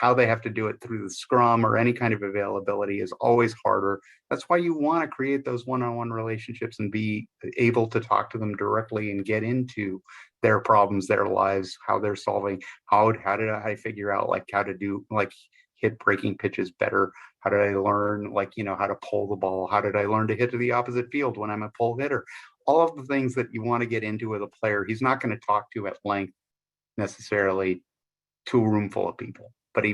how they have to do it through the scrum or any kind of availability is always harder. That's why you want to create those one-on-one relationships and be able to talk to them directly and get into their problems, their lives, how they're solving, how did I figure out how to do hit breaking pitches better? How did I learn how to pull the ball? How did I learn to hit to the opposite field when I'm a pull hitter? All of the things that you want to get into with a player, he's not going to talk to at length necessarily to a room full of people. But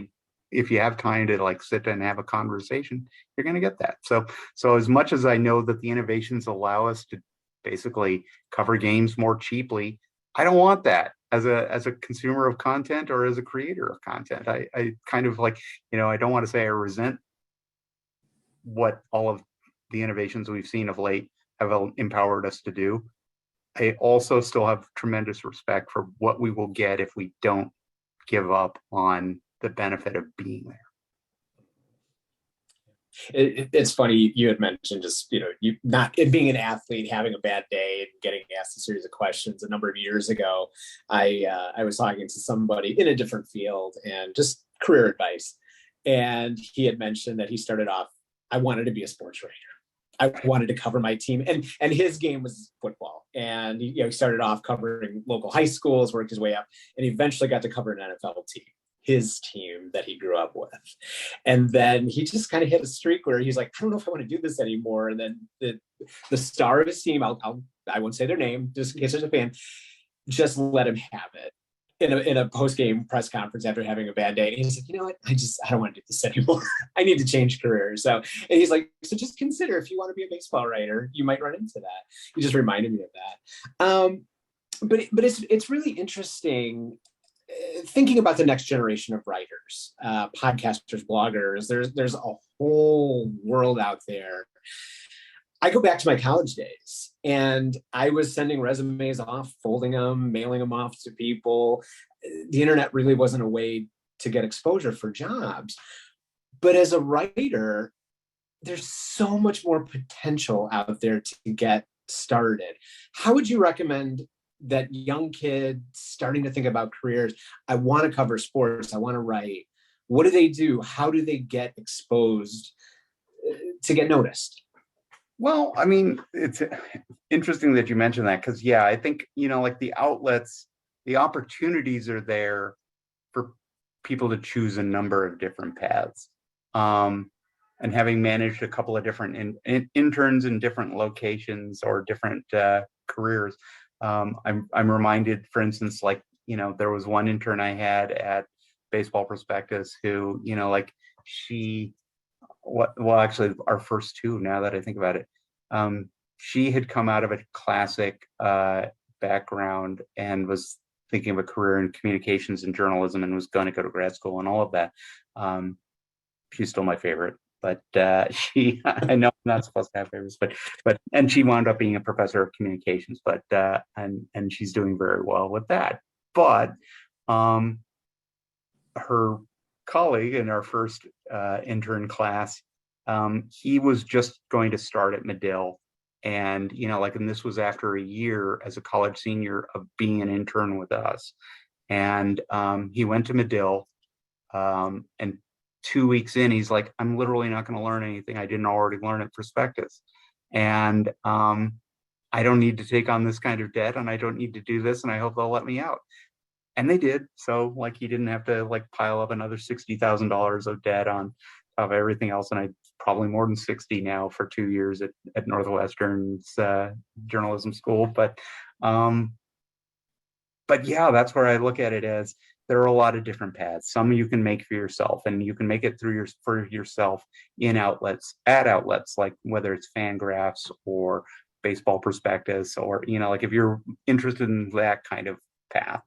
if you have time to sit and have a conversation, you're going to get that. So as much as I know that the innovations allow us to basically cover games more cheaply, I don't want that as a consumer of content or as a creator of content. I kind of I don't want to say I resent what all of the innovations we've seen of late have empowered us to do. I also still have tremendous respect for what we will get if we don't give up on the benefit of being there. It's funny, you had mentioned just, you not being an athlete, having a bad day and getting asked a series of questions. A number of years ago, I was talking to somebody in a different field and just career advice. And he had mentioned that he started off, I wanted to be a sports writer. I wanted to cover my team, and his game was football. And he started off covering local high schools, worked his way up, and he eventually got to cover an NFL team, his team that he grew up with. And then he just kind of hit a streak where he's like, I don't know if I want to do this anymore. And then the star of his team, I won't say their name, just in case there's a fan, just let him have it in a post-game press conference after having a bad day. And he's like, you know what? I don't want to do this anymore. I need to change careers. So, and he's like, so just consider, if you want to be a baseball writer, you might run into that. He just reminded me of that. But it's really interesting thinking about the next generation of writers, podcasters, bloggers. There's a whole world out there. I go back to my college days, and I was sending resumes off, folding them, mailing them off to people. The internet really wasn't a way to get exposure for jobs. But as a writer, there's so much more potential out there to get started. How would you recommend that young kid starting to think about careers? I want to cover sports, I want to write. What do they do? How do they get exposed to get noticed? Well, I mean, it's interesting that you mentioned that because, yeah, I think, like the outlets, the opportunities are there for people to choose a number of different paths. And having managed a couple of different interns in different locations or different careers, I'm reminded, for instance, like, there was one intern I had at Baseball Prospectus who, like well, actually, our first two, now that I think about it, she had come out of a classic background and was thinking of a career in communications and journalism and was going to go to grad school and all of that. She's still my favorite, but I know I'm not supposed to have favorites, and she wound up being a professor of communications, but and she's doing very well with that. But her colleague in our first intern class, he was just going to start at Medill, and and this was after a year as a college senior of being an intern with us, and he went to Medill, and 2 weeks in, he's like, I'm literally not going to learn anything I didn't already learn at Prospectus, and I don't need to take on this kind of debt, and I don't need to do this, and I hope they'll let me out. And they did. So like he didn't have to like pile up another $60,000 of debt on top of everything else. And I probably more than 60 now for 2 years at Northwestern's journalism school. But yeah, that's where I look at it as there are a lot of different paths. Some you can make for yourself, and you can make it for yourself at outlets like whether it's Fangraphs or Baseball Prospectus, or like if you're interested in that kind of path.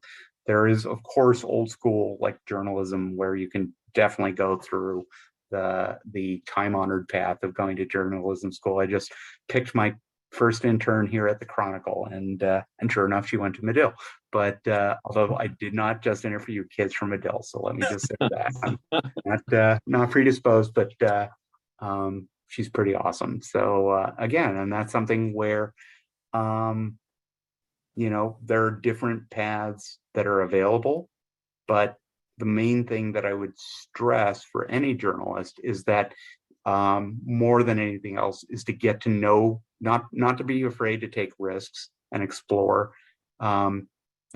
There is, of course, old school like journalism where you can definitely go through the time-honored path of going to journalism school. I just picked my first intern here at the Chronicle, and sure enough, she went to Medill. But although I did not just interview kids from Medill, so let me just say that I'm not predisposed, but she's pretty awesome. So again, and that's something where there are different paths that are available, but the main thing that I would stress for any journalist is that more than anything else is to get to know, not to be afraid to take risks and explore. The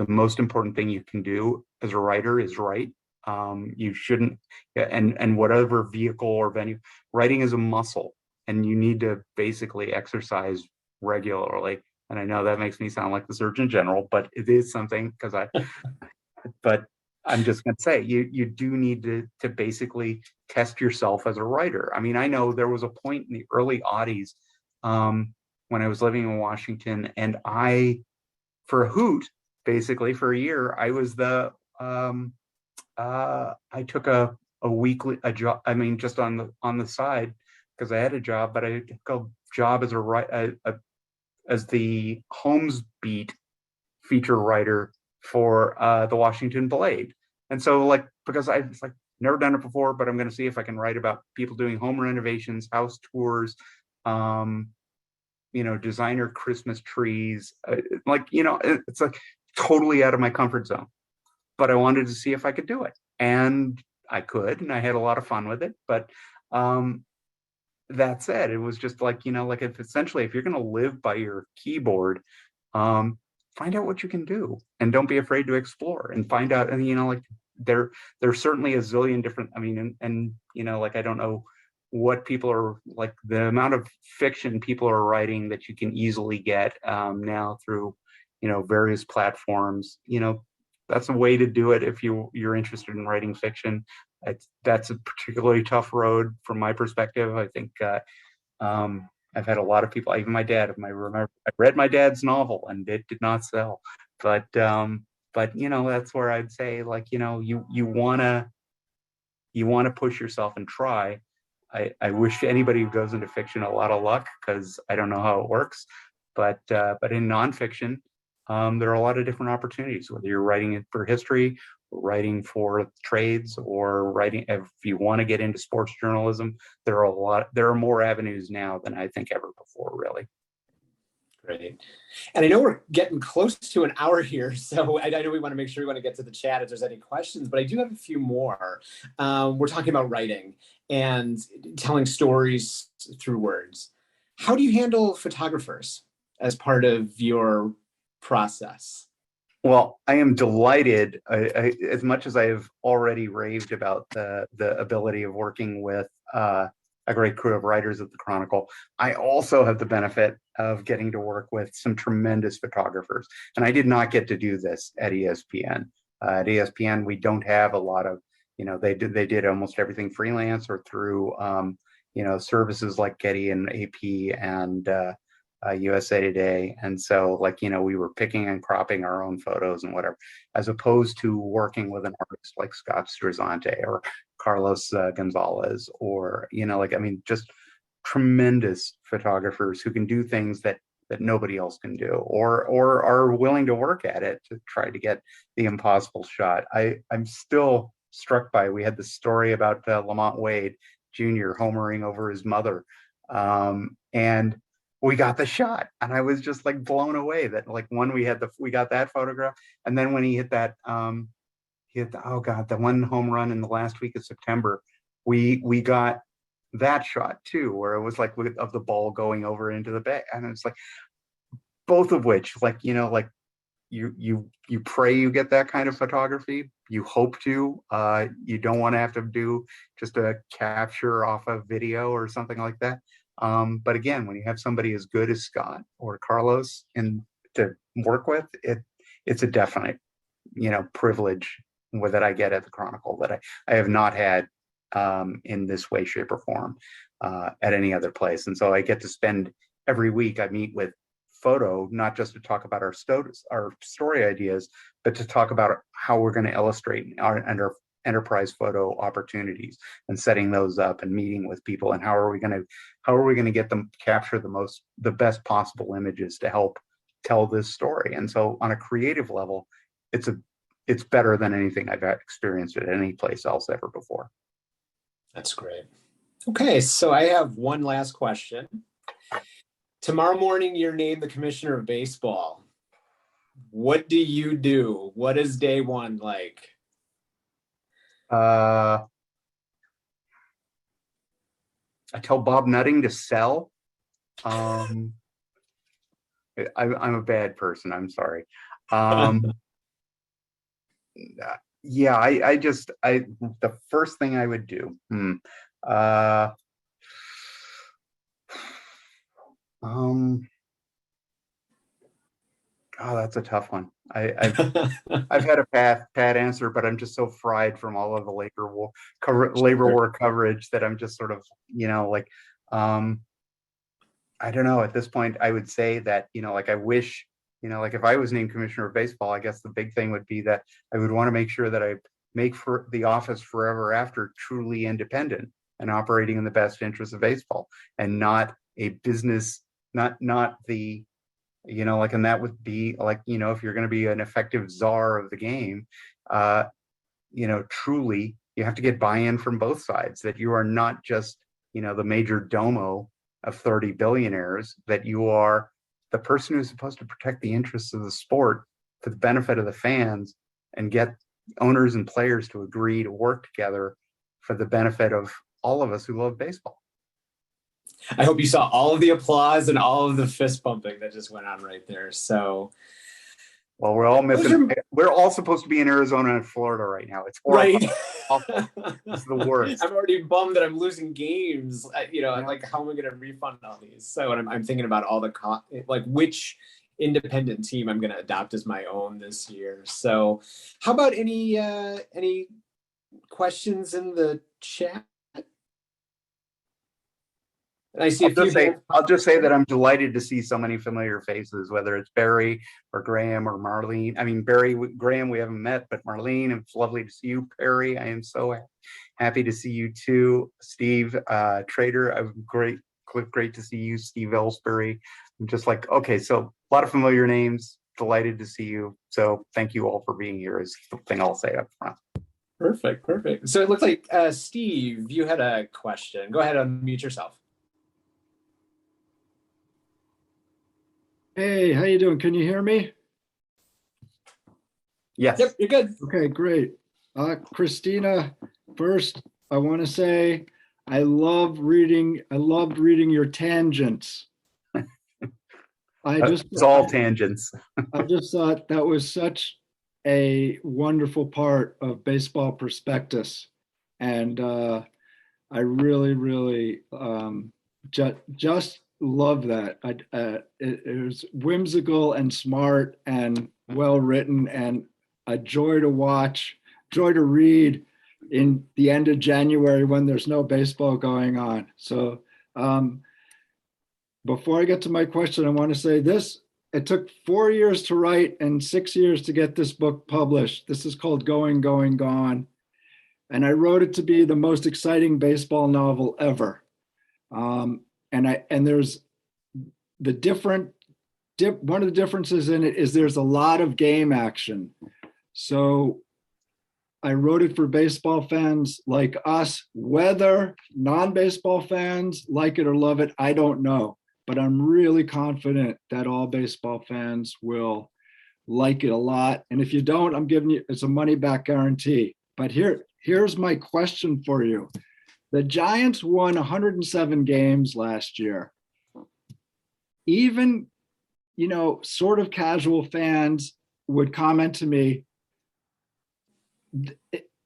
most important thing you can do as a writer is write. You shouldn't, and whatever vehicle or venue, writing is a muscle, and you need to basically exercise regularly. And I know that makes me sound like the Surgeon General, but it is something but I'm just going to say, you do need to basically test yourself as a writer. I mean, I know there was a point in the early aughties when I was living in Washington, and for a hoot, basically for a year, I was I took a job. I mean, just on the side because I had a job, but I took a job as the Holmes beat feature writer for the Washington Blade. And so because I've never done it before, but I'm going to see if I can write about people doing home renovations, house tours, designer Christmas trees. It's totally out of my comfort zone, but I wanted to see if I could do it. And I could, and I had a lot of fun with it. But that said, it was just if you're going to live by your keyboard, find out what you can do, and don't be afraid to explore and find out. And there's certainly a zillion different. I mean, I don't know what people are the amount of fiction people are writing that you can easily get now through various platforms. That's a way to do it if you're interested in writing fiction. That's a particularly tough road from my perspective. I think I've had a lot of people, even my dad. I read my dad's novel and it did not sell. But that's where I'd say you wanna push yourself and try. I wish anybody who goes into fiction a lot of luck, because I don't know how it works. But in nonfiction, there are a lot of different opportunities, whether you're writing it for history, writing for trades, or writing, if you want to get into sports journalism, there are more avenues now than I think ever before, really. Great. And I know we're getting close to an hour here, so I know we want to make sure we want to get to the chat if there's any questions, but I do have a few more. We're talking about writing and telling stories through words. How do you handle photographers as part of your process? Well, I am delighted, as much as I have already raved about the ability of working with a great crew of writers at the Chronicle, I also have the benefit of getting to work with some tremendous photographers. And I did not get to do this at ESPN. At ESPN, we don't have a lot of, they did almost everything freelance or through, services like Getty and AP and USA Today. And so we were picking and cropping our own photos and whatever, as opposed to working with an artist like Scott Strazante or Carlos Gonzalez or, just tremendous photographers who can do things that nobody else can do or are willing to work at it to try to get the impossible shot. I'm still struck by, we had the story about Lamont Wade Jr. homering over his mother. And we got the shot, and I was just blown away that we got that photograph, and then when he hit that the one home run in the last week of September, we got that shot too, where it was of the ball going over into the bay, and it's both of which you pray you get that kind of photography. You hope to. You don't want to have to do just a capture off a video or something like that. But again, when you have somebody as good as Scott or Carlos to work with, it's a definite, privilege that I get at the Chronicle that I have not had in this way, shape, or form at any other place. And so I get to spend every week, I meet with photo, not just to talk about our story ideas, but to talk about how we're going to illustrate our enterprise photo opportunities and setting those up and meeting with people, and how are we going to get them capture the best possible images to help tell this story. And so on a creative level, it's better than anything I've experienced at any place else ever before. That's great. Okay, so I have one last question. Tomorrow morning, you're named the commissioner of baseball. What do you do? What is day one like? I tell Bob Nutting to sell. I'm a bad person. I'm sorry. Yeah, the first thing I would do. Oh, that's a tough one. I've had a pat answer, but I'm just so fried from all of the labor war coverage that I'm just sort of, I don't know. At this point, I would say that, I wish, if I was named commissioner of baseball, I guess the big thing would be that I would want to make sure that I make for the office forever after truly independent and operating in the best interest of baseball, and not a business, not the, and that would be if you're going to be an effective czar of the game, truly you have to get buy-in from both sides, that you are not just, the major domo of 30 billionaires, that you are the person who's supposed to protect the interests of the sport for the benefit of the fans and get owners and players to agree to work together for the benefit of all of us who love baseball. I hope you saw all of the applause and all of the fist pumping that just went on right there. So, well, we're all missing. We're all supposed to be in Arizona and Florida right now. It's horrible. Right. Awful. It's the worst. I'm already bummed that I'm losing games. How am I going to refund all these? So, and I'm thinking about all the which independent team I'm going to adopt as my own this year. So, how about any questions in the chat? I see I'll just say that I'm delighted to see so many familiar faces, whether it's Barry or Graham or Marlene. I mean, Graham, we haven't met, but Marlene, it's lovely to see you. Perry, I am so happy to see you too. Steve Trader, great to see you. Steve Ellsbury. I'm just okay, so a lot of familiar names. Delighted to see you. So thank you all for being here is the thing I'll say up front. Perfect. So it looks like Steve, you had a question. Go ahead and unmute yourself. Hey, how you doing? Can you hear me? Yes. Yep, you're good. Okay, great. Christina, first, I want to say I loved reading your tangents. It's all tangents. I just thought that was such a wonderful part of Baseball Prospectus. And I really just love that. It was whimsical and smart and well written and a joy to watch, joy to read in the end of January when there's no baseball going on. So before I get to my question, I want to say this. It took 4 years to write and 6 years to get this book published. This is called Going, Going, Gone. And I wrote it to be the most exciting baseball novel ever. And there's one of the differences in it is there's a lot of game action. So I wrote it for baseball fans like us. Whether non-baseball fans like it or love it, I don't know. But I'm really confident that all baseball fans will like it a lot. And if you don't, I'm giving you, it's a money back guarantee. But here's my question for you. The Giants won 107 games last year. Even, sort of casual fans would comment to me,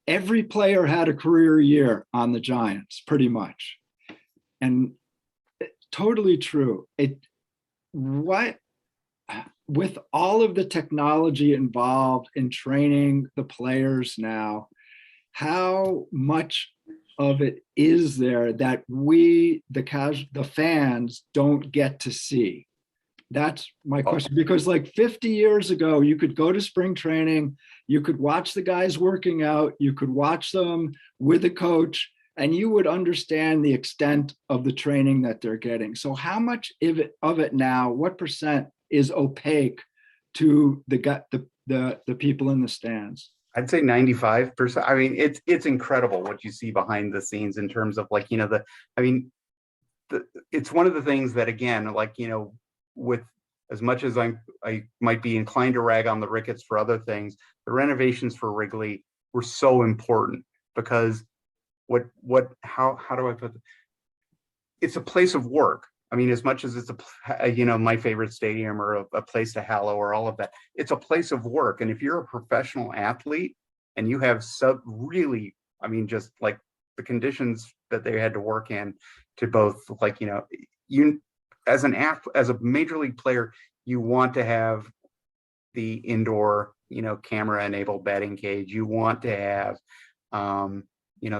every player had a career year on the Giants, pretty much. And totally true. With all of the technology involved in training the players now, how much of it is there that we, the fans, don't get to see? That's my question. Because like 50 years ago, you could go to spring training, you could watch the guys working out, you could watch them with a coach, and you would understand the extent of the training that they're getting. So how much of it now, what percent is opaque to the people in the stands? I'd say 95%. I mean, it's incredible what you see behind the scenes in terms of it's one of the things that, again, with as much as I might be inclined to rag on the Ricketts for other things, the renovations for Wrigley were so important because how do I put it? It's a place of work. I mean, as much as it's my favorite stadium or a place to hallow or all of that, it's a place of work. And if you're a professional athlete and you have just like the conditions that they had to work in to both you as a major league player, you want to have the indoor, camera enabled batting cage. You want to have,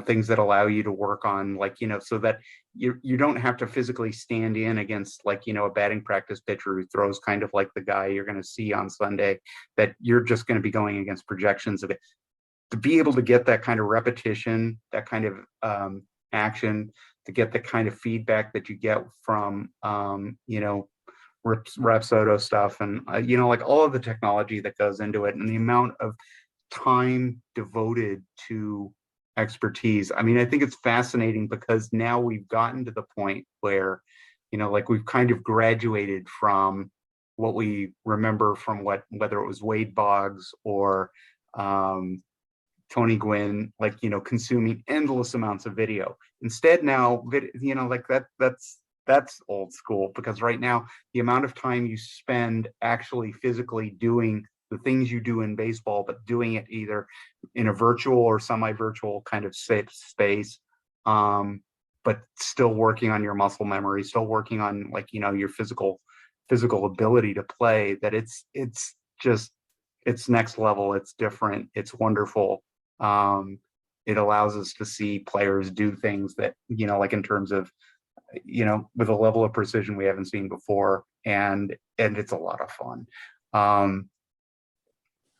things that allow you to work on so that you don't have to physically stand in against a batting practice pitcher who throws kind of like the guy you're going to see on Sunday, that you're just going to be going against projections of it. To be able to get that kind of repetition, that kind of action, to get the kind of feedback that you get from Rapsodo stuff and all of the technology that goes into it and the amount of time devoted to expertise. I mean, I think it's fascinating because now we've gotten to the point where, we've kind of graduated from what we remember from whether it was Wade Boggs or Tony Gwynn, consuming endless amounts of video. Instead now, that's old school, because right now the amount of time you spend actually physically doing the things you do in baseball, but doing it either in a virtual or semi-virtual kind of space, but still working on your muscle memory, still working on your physical ability to play, that it's next level. It's different. It's wonderful. It allows us to see players do things that, in terms of, with a level of precision we haven't seen before. And it's a lot of fun.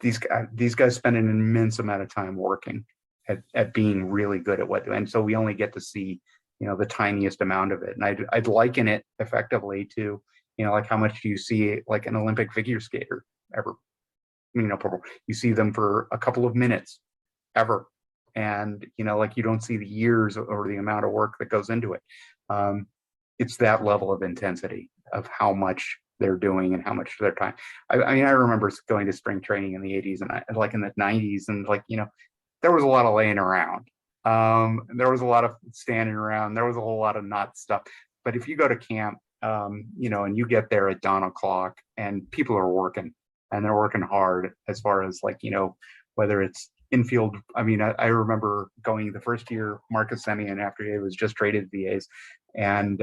These guys spend an immense amount of time working at being really good at what, and so we only get to see, the tiniest amount of it. And I'd liken it effectively to, how much do you see an Olympic figure skater ever? You see them for a couple of minutes ever. And, you don't see the years or the amount of work that goes into it. It's that level of intensity of how much they're doing and how much of their time. I mean, I remember going to spring training in the 80s and like in the 90s, and like, there was a lot of laying around. There was a lot of standing around. There was a whole lot of not stuff. But if you go to camp, and you get there at dawn o'clock and people are working and they're working hard as far as like, whether it's infield. I mean, I remember going the first year, Marcus Semien, after he was just traded to the A's, and,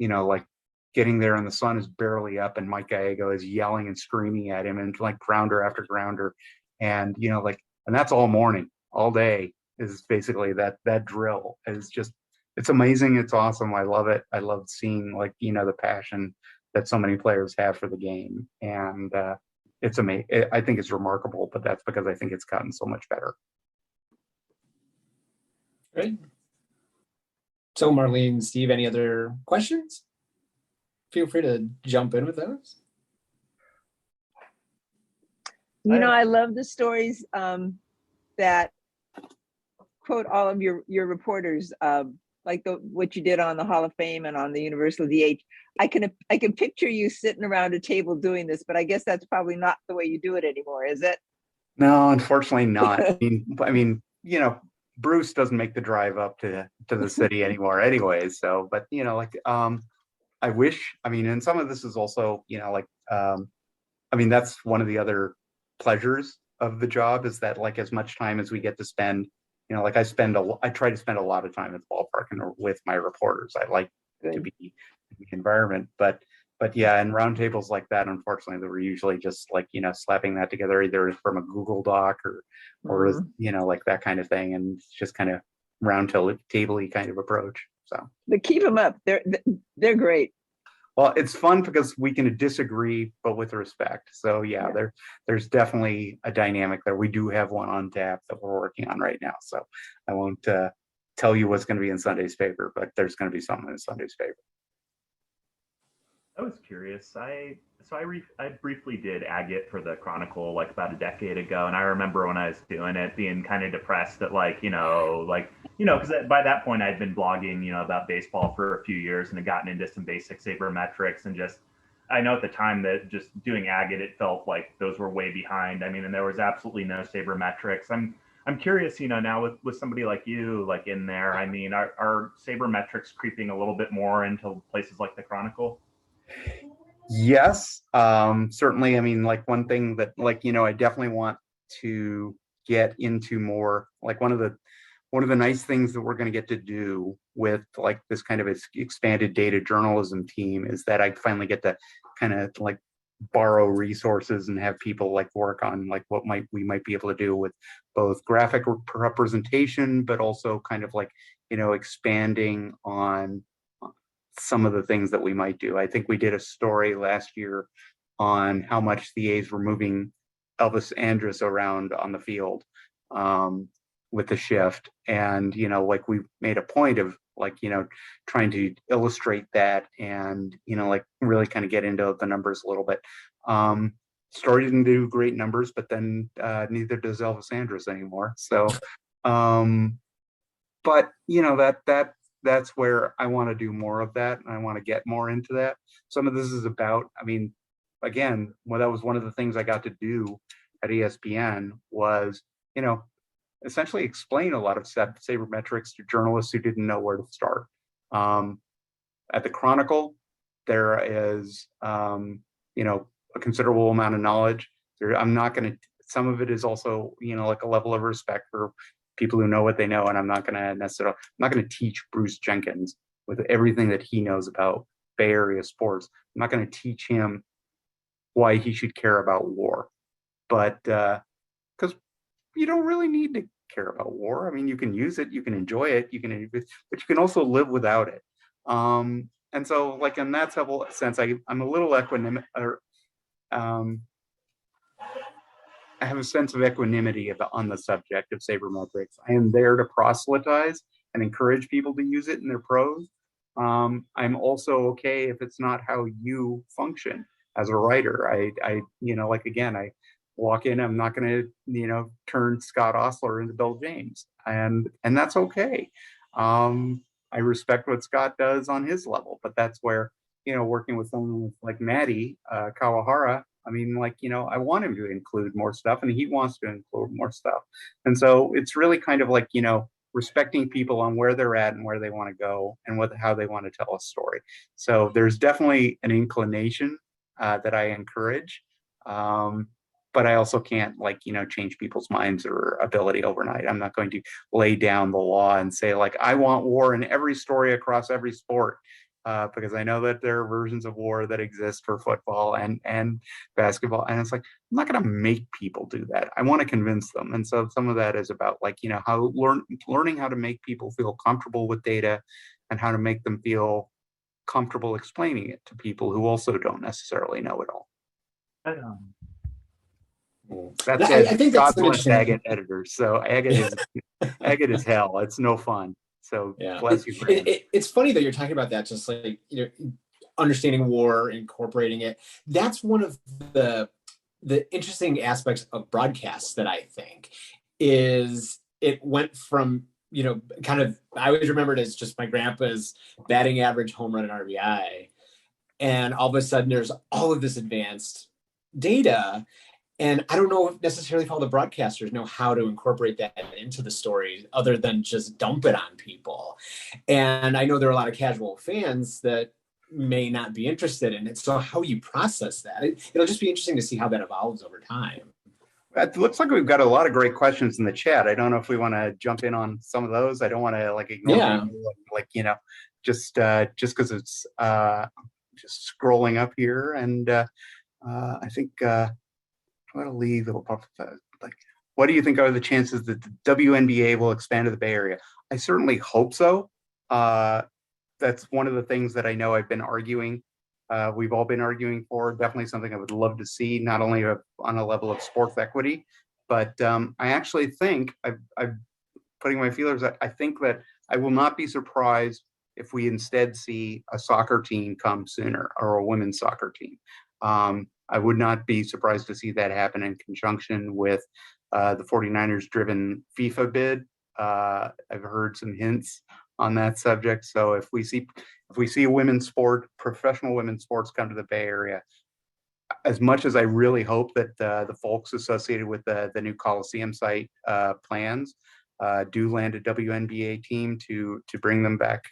like getting there and the sun is barely up and Mike Gallego is yelling and screaming at him and like grounder after grounder. And, and that's all morning, all day is basically that drill is just, it's amazing. It's awesome. I love it. I love seeing like, the passion that so many players have for the game. And it's amazing. I think it's remarkable, but that's because I think it's gotten so much better. Great. So Marlene, Steve, any other questions? Feel free to jump in with those. I love the stories that quote all of your reporters, like what you did on the Hall of Fame and on the Universal DH. I can picture you sitting around a table doing this, but I guess that's probably not the way you do it anymore, is it? No, unfortunately not. I mean, Bruce doesn't make the drive up to the city anymore anyway. So, but I wish, and some of this is also, that's one of the other pleasures of the job is that like as much time as we get to spend, I try to spend a lot of time at the ballpark and with my reporters. I like to be in the environment, but yeah, and roundtables like that, unfortunately, they were usually just like, slapping that together either from a Google Doc or like that kind of thing. And it's just kind of round table-y kind of approach. So, but keep them up. They're great. Well, it's fun because we can disagree, but with respect. So yeah. There's definitely a dynamic there. We do have one on tap that we're working on right now. So I won't tell you what's going to be in Sunday's paper, but there's going to be something in Sunday's paper. I was curious. I briefly did agate for the Chronicle like about a decade ago, and I remember when I was doing it being kind of depressed that because by that point I'd been blogging about baseball for a few years and had gotten into some basic sabermetrics, and just I know at the time that just doing agate it felt like those were way behind. I mean, and there was absolutely no sabermetrics. I'm curious, now with somebody like you like in there. I mean, are sabermetrics creeping a little bit more into places like the Chronicle? Yes, certainly. I mean, like one thing that I definitely want to get into more, like one of the nice things that we're going to get to do with like this kind of expanded data journalism team is that I finally get to kind of like borrow resources and have people like work on like what we might be able to do with both graphic representation, but also kind of like, expanding on some of the things that we might do. I think we did a story last year on how much the A's were moving Elvis Andrus around on the field with the shift. And, like we made a point of like, trying to illustrate that and, like really kind of get into the numbers a little bit. Story didn't do great numbers, but then neither does Elvis Andrus anymore. So, but, that's where I want to do more of that. And I want to get more into that. Some of this is about, again, that was one of the things I got to do at ESPN was, essentially explain a lot of sabermetrics to journalists who didn't know where to start. At the Chronicle, there is, a considerable amount of knowledge. Some of it is also, like a level of respect for people who know what they know, and I'm not going to teach Bruce Jenkins with everything that he knows about Bay Area sports. I'm not going to teach him why he should care about war, but because you don't really need to care about war. I mean, you can use it, you can enjoy it, but you can also live without it. And so, like in that sense, I'm a little I have a sense of equanimity on the subject of sabermetrics. I am there to proselytize and encourage people to use it in their pros. I'm also okay if it's not how you function as a writer. I walk in, I'm not going to, turn Scott Osler into Bill James, and that's okay. I respect what Scott does on his level, but that's where working with someone like Maddie Kawahara, I mean, like, I want him to include more stuff and he wants to include more stuff. And so it's really kind of like, respecting people on where they're at and where they want to go and how they want to tell a story. So there's definitely an inclination that I encourage. But I also can't change people's minds or ability overnight. I'm not going to lay down the law and say like, I want war in every story across every sport. Because I know that there are versions of war that exist for football and basketball. And it's like, I'm not going to make people do that. I want to convince them. And so some of that is about how learning how to make people feel comfortable with data and how to make them feel comfortable explaining it to people who also don't necessarily know it all. That said, I think that's God bless Agate editors. So Agate is hell. It's no fun. So bless you. It's funny that you're talking about that, just like, understanding war, incorporating it. That's one of the interesting aspects of broadcasts that I think is it went from, kind of, I always remembered as just my grandpa's batting average, home run, and RBI. And all of a sudden there's all of this advanced data. And I don't know necessarily if all the broadcasters know how to incorporate that into the story other than just dump it on people. And I know there are a lot of casual fans that may not be interested in it. So how you process that, it'll just be interesting to see how that evolves over time. It looks like we've got a lot of great questions in the chat. I don't know if we want to jump in on some of those. I don't want to ignore people, just because it's just scrolling up here. And I think... I'll leave. What do you think are the chances that the WNBA will expand to the Bay Area? I certainly hope so. That's one of the things that I know I've been arguing. We've all been arguing for. Definitely something I would love to see, not only on a level of sports equity, but I actually think I'm putting my feelers out. I think that I will not be surprised if we instead see a soccer team come sooner, or a women's soccer team. I would not be surprised to see that happen in conjunction with the 49ers driven FIFA bid. I've heard some hints on that subject. So if we see a women's sport, professional women's sports come to the Bay Area, as much as I really hope that the folks associated with the new Coliseum site plans do land a WNBA team to bring them back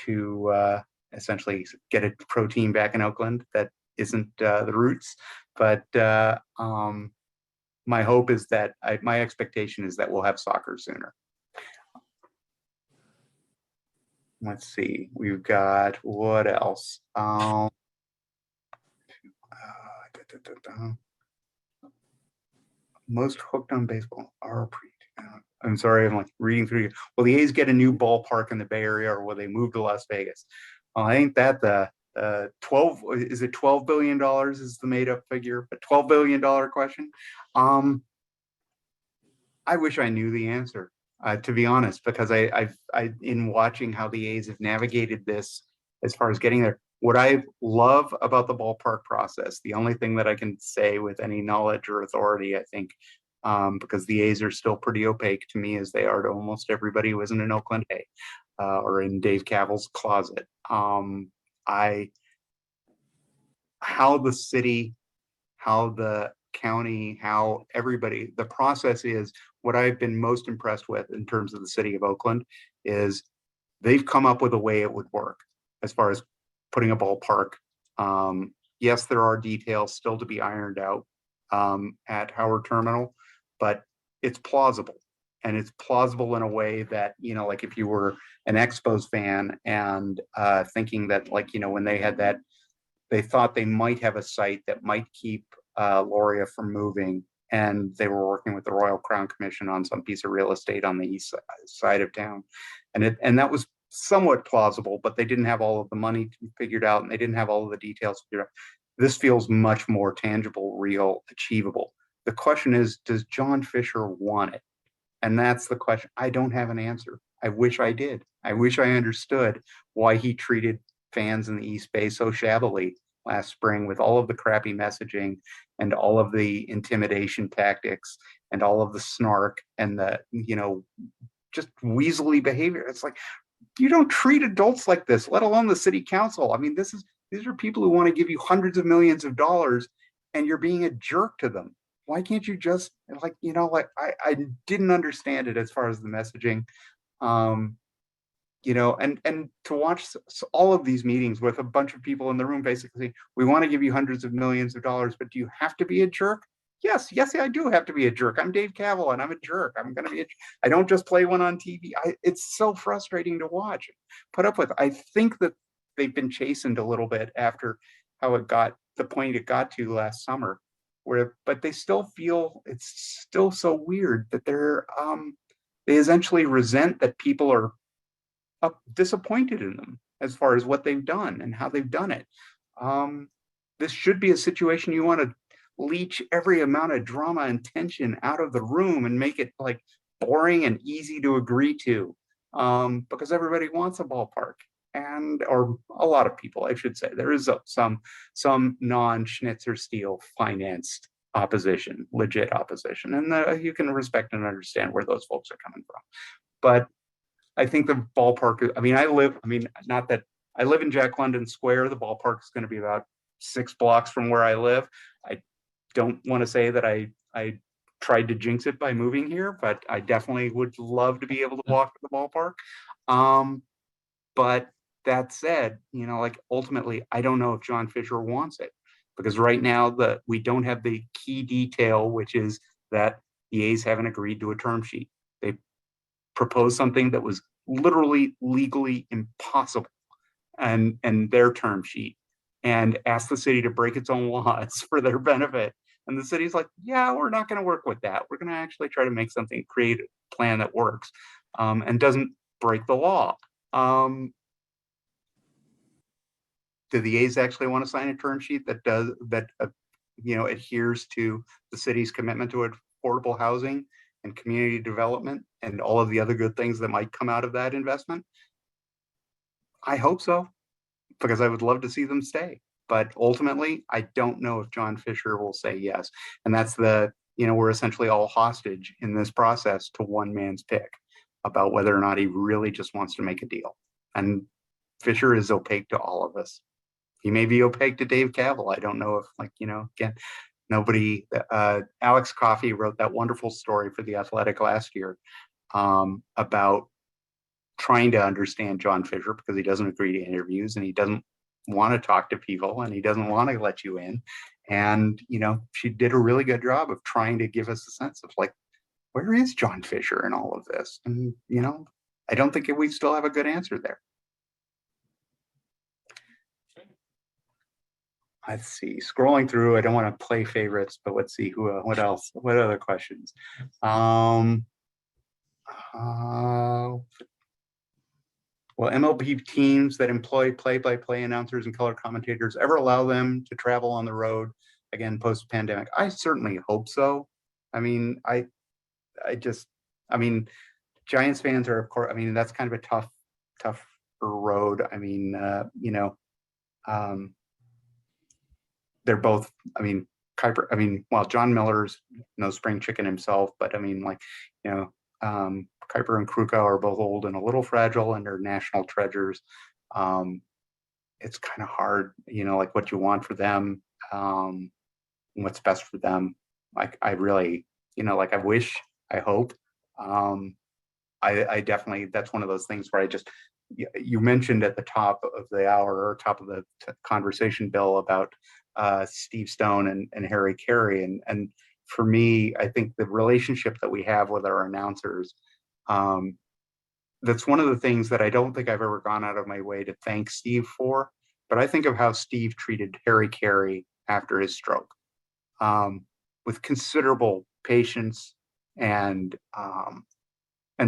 to essentially get a pro team back in Oakland, that isn't the roots, but my hope is that my expectation is that we'll have soccer sooner. Let's see, we've got what else? Most hooked on baseball are I'm sorry, I'm reading through you. Will the A's get a new ballpark in the Bay Area, or will they move to Las Vegas? Well, I think that the $12 billion is the made up figure, but $12 billion question. I wish I knew the answer, to be honest, because I in watching how the A's have navigated this as far as getting there, what I love about the ballpark process, the only thing that I can say with any knowledge or authority, I think, because the A's are still pretty opaque to me, as they are to almost everybody who isn't an Oakland A or in Dave Cavill's closet. How the city, how the county, how everybody, the process is, what I've been most impressed with in terms of the city of Oakland is they've come up with a way it would work as far as putting a ballpark. Yes, there are details still to be ironed out at Howard Terminal, but it's plausible. And it's plausible in a way that, like if you were an Expos fan and thinking that, when they had that, they thought they might have a site that might keep Loria from moving, and they were working with the Royal Crown Commission on some piece of real estate on the east side of town. And that was somewhat plausible, but they didn't have all of the money figured out, and they didn't have all of the details figured out. This feels much more tangible, real, achievable. The question is, does John Fisher want it? And that's the question. I don't have an answer. I wish I did. I wish I understood why he treated fans in the East Bay so shabbily last spring, with all of the crappy messaging and all of the intimidation tactics and all of the snark and the, just weaselly behavior. It's like, you don't treat adults like this, let alone the city council. I mean, these are people who want to give you hundreds of millions of dollars, and you're being a jerk to them. Why can't you just I didn't understand it as far as the messaging. And to watch all of these meetings with a bunch of people in the room, basically, we want to give you hundreds of millions of dollars, but do you have to be a jerk? Yes, I do have to be a jerk. I'm Dave Kahrl, and I'm a jerk. I'm going to be I don't just play one on TV. It's so frustrating to watch, put up with. I think that they've been chastened a little bit after how it got the point it got to last summer, but they still feel it's still so weird that they essentially resent that people are disappointed in them as far as what they've done and how they've done it. This should be a situation you want to leech every amount of drama and tension out of the room and make it like boring and easy to agree to, because everybody wants a ballpark, or a lot of people, I should say. There is some non-Schnitzer Steel financed opposition, legit opposition, and you can respect and understand where those folks are coming from. But I think the ballpark, I live in Jack London Square. The ballpark is going to be about 6 blocks from where I live. I don't want to say that I tried to jinx it by moving here, but I definitely would love to be able to walk to the ballpark. But that said, ultimately, I don't know if John Fisher wants it, because right now we don't have the key detail, which is that the A's haven't agreed to a term sheet. They proposed something that was literally legally impossible and their term sheet, and asked the city to break its own laws for their benefit. And the city's like, yeah, we're not going to work with that. We're going to actually try to make something, create a plan that works and doesn't break the law. Do the A's actually want to sign a term sheet that adheres to the city's commitment to affordable housing and community development and all of the other good things that might come out of that investment? I hope so, because I would love to see them stay. But ultimately, I don't know if John Fisher will say yes. And that's we're essentially all hostage in this process to one man's pick about whether or not he really just wants to make a deal. And Fisher is opaque to all of us. He may be opaque to Dave Kahrl. I don't know if, again, nobody, Alex Coffey wrote that wonderful story for The Athletic last year about trying to understand John Fisher, because he doesn't agree to interviews and he doesn't want to talk to people and he doesn't want to let you in. And, she did a really good job of trying to give us a sense of where is John Fisher in all of this? And, I don't think we still have a good answer there. Let's see, scrolling through, I don't want to play favorites, but let's see what else, what other questions? Will MLB teams that employ play-by-play announcers and color commentators ever allow them to travel on the road again post-pandemic? I certainly hope so. Giants fans are, of course, that's kind of a tough road. They're both, Kuiper, John Miller's no spring chicken himself, but Kuiper and Krukow are both old and a little fragile, and they're national treasures. It's kind of hard, what you want for them, what's best for them. I really, I wish, I hope. I definitely, that's one of those things where you mentioned at the top of the hour or top of the conversation, Bill, about Steve Stone and Harry Carey. And for me, I think the relationship that we have with our announcers, that's one of the things that I don't think I've ever gone out of my way to thank Steve for, but I think of how Steve treated Harry Carey after his stroke, with considerable patience and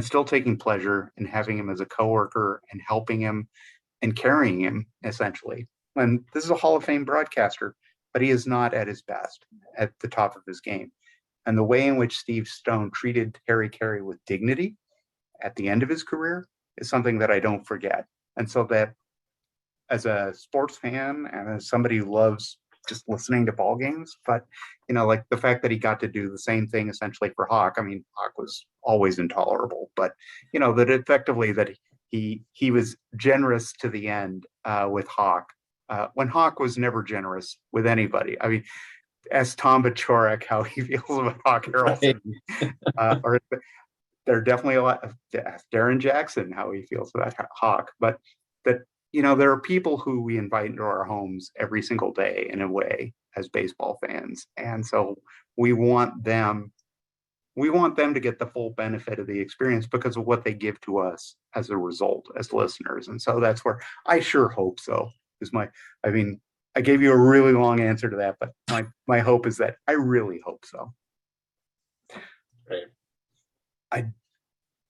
still taking pleasure in having him as a coworker and helping him and carrying him, essentially. And this is a Hall of Fame broadcaster, but he is not at his best, at the top of his game. And the way in which Steve Stone treated Harry Carey with dignity at the end of his career is something that I don't forget. And so that, as a sports fan and as somebody who loves just listening to ball games, but the fact that he got to do the same thing essentially for Hawk. Hawk was always intolerable, but that effectively that he was generous to the end with Hawk, when Hawk was never generous with anybody. I mean, ask Tom Bacharek how he feels about Hawk Harrelson. Or there are definitely a lot of Darren Jackson how he feels about Hawk, but that, you know, there are people who we invite into our homes every single day in a way as baseball fans, and so we want them to get the full benefit of the experience because of what they give to us as a result as listeners. And so that's where I sure hope so is I mean, I gave you a really long answer to that, but my hope is that I really hope so. Right. I